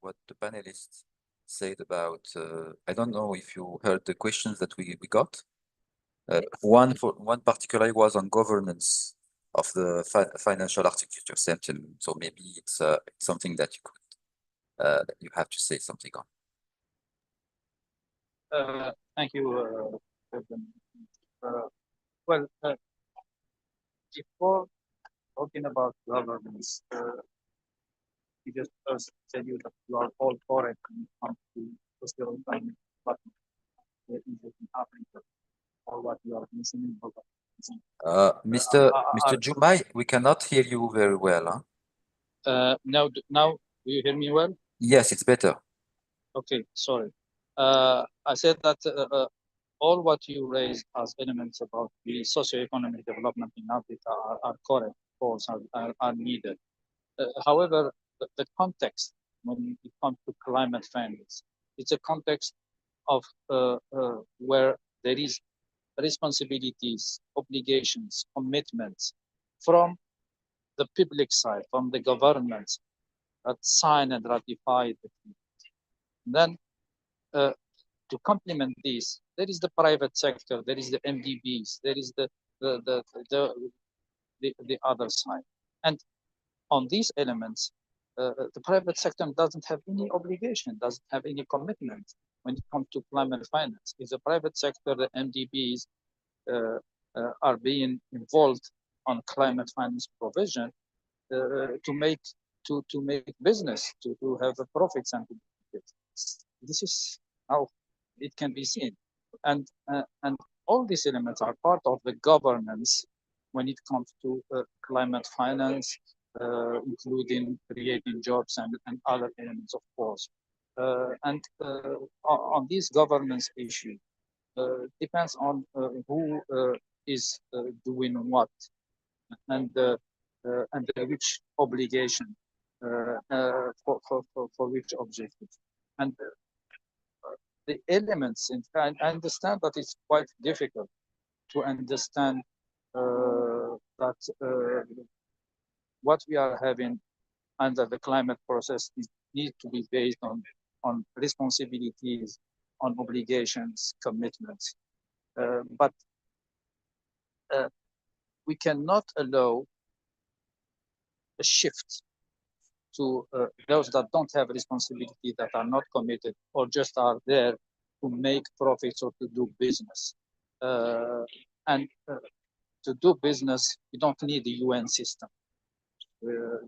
what the panelists said about, I don't know if you heard the questions that we got. One particularly was on governance of the financial architecture center. So maybe it's something that you could you have to say something on. Thank you. Well, before talking about governance, we just first tell you that you are all correct when it comes to social climate, but there is in Africa, or what you are mentioning. Mr. Jumail, we cannot hear you very well. Huh? Now, do you hear me well? Yes, it's better. Okay, sorry. I said that all what you raised as elements about the socio-economic development in Africa are correct, of course, are needed. However, the context when it comes to climate finance, it's a context of where there is responsibilities, obligations, commitments from the public side, from the governments that sign and ratify the treaty. Then to complement this, there is the private sector, there is the MDBs, there is the other side. And on these elements, the private sector doesn't have any obligation, doesn't have any commitment when it comes to climate finance. If the private sector, the MDBs are being involved on climate finance provision to make business, to have profits and this is how it can be seen, and all these elements are part of the governance when it comes to climate finance, including creating jobs and other elements, of course. And on this governance issue, depends on who is doing what, and which obligation for which objective. And the elements, in fact, I understand that it's quite difficult to understand that what we are having under the climate process needs to be based on responsibilities, on obligations, commitments. But we cannot allow a shift to those that don't have responsibility, that are not committed, or just are there to make profits or to do business. And to do business, you don't need the UN system.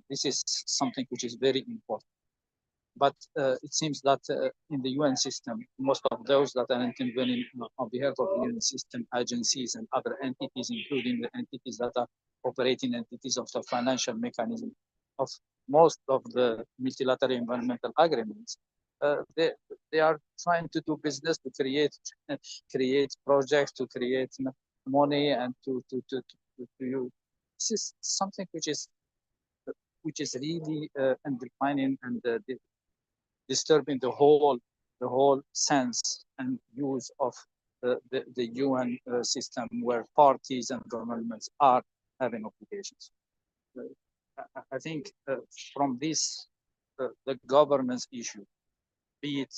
This is something which is very important. But it seems that in the UN system, most of those that are intervening on behalf of the UN system, agencies and other entities, including the entities that are operating entities of the financial mechanism of most of the multilateral environmental agreements, they are trying to do business, to create projects, to create money, and to this is something which is really undermining and disturbing the whole sense and use of the UN system, where parties and governments are having obligations. I think from this, the governance issue, be it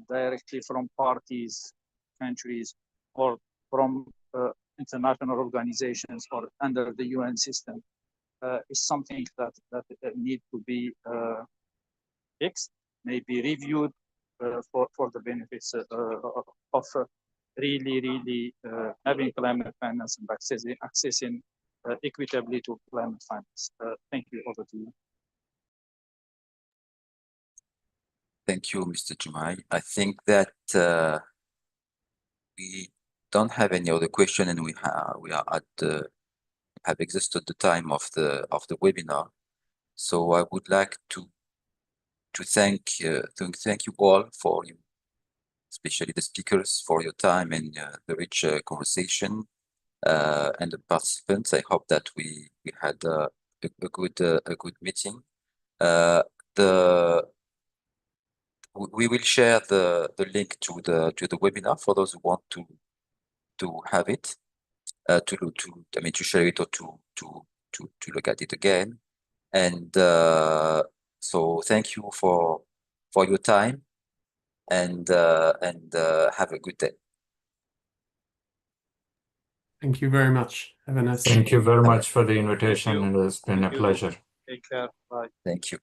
directly from parties, countries, or from international organizations or under the UN system, is something that need to be fixed, maybe reviewed for the benefits of really having climate finance and accessing equitably to climate finance. Thank you. Over to you. Thank you, Mr. Jumai. I think that we don't have any other question, and we are at have exhausted the time of the webinar. So I would like to thank you all for you, especially the speakers, for your time and the rich conversation, and the participants. I hope that we had a good meeting. We will share the link to the webinar for those who want to have it, to share it or to look at it again. And so thank you for your time, and have a good day. Thank you very much. Have a nice day. Thank you very much for the invitation. It has been a pleasure. Take care. Bye. Thank you.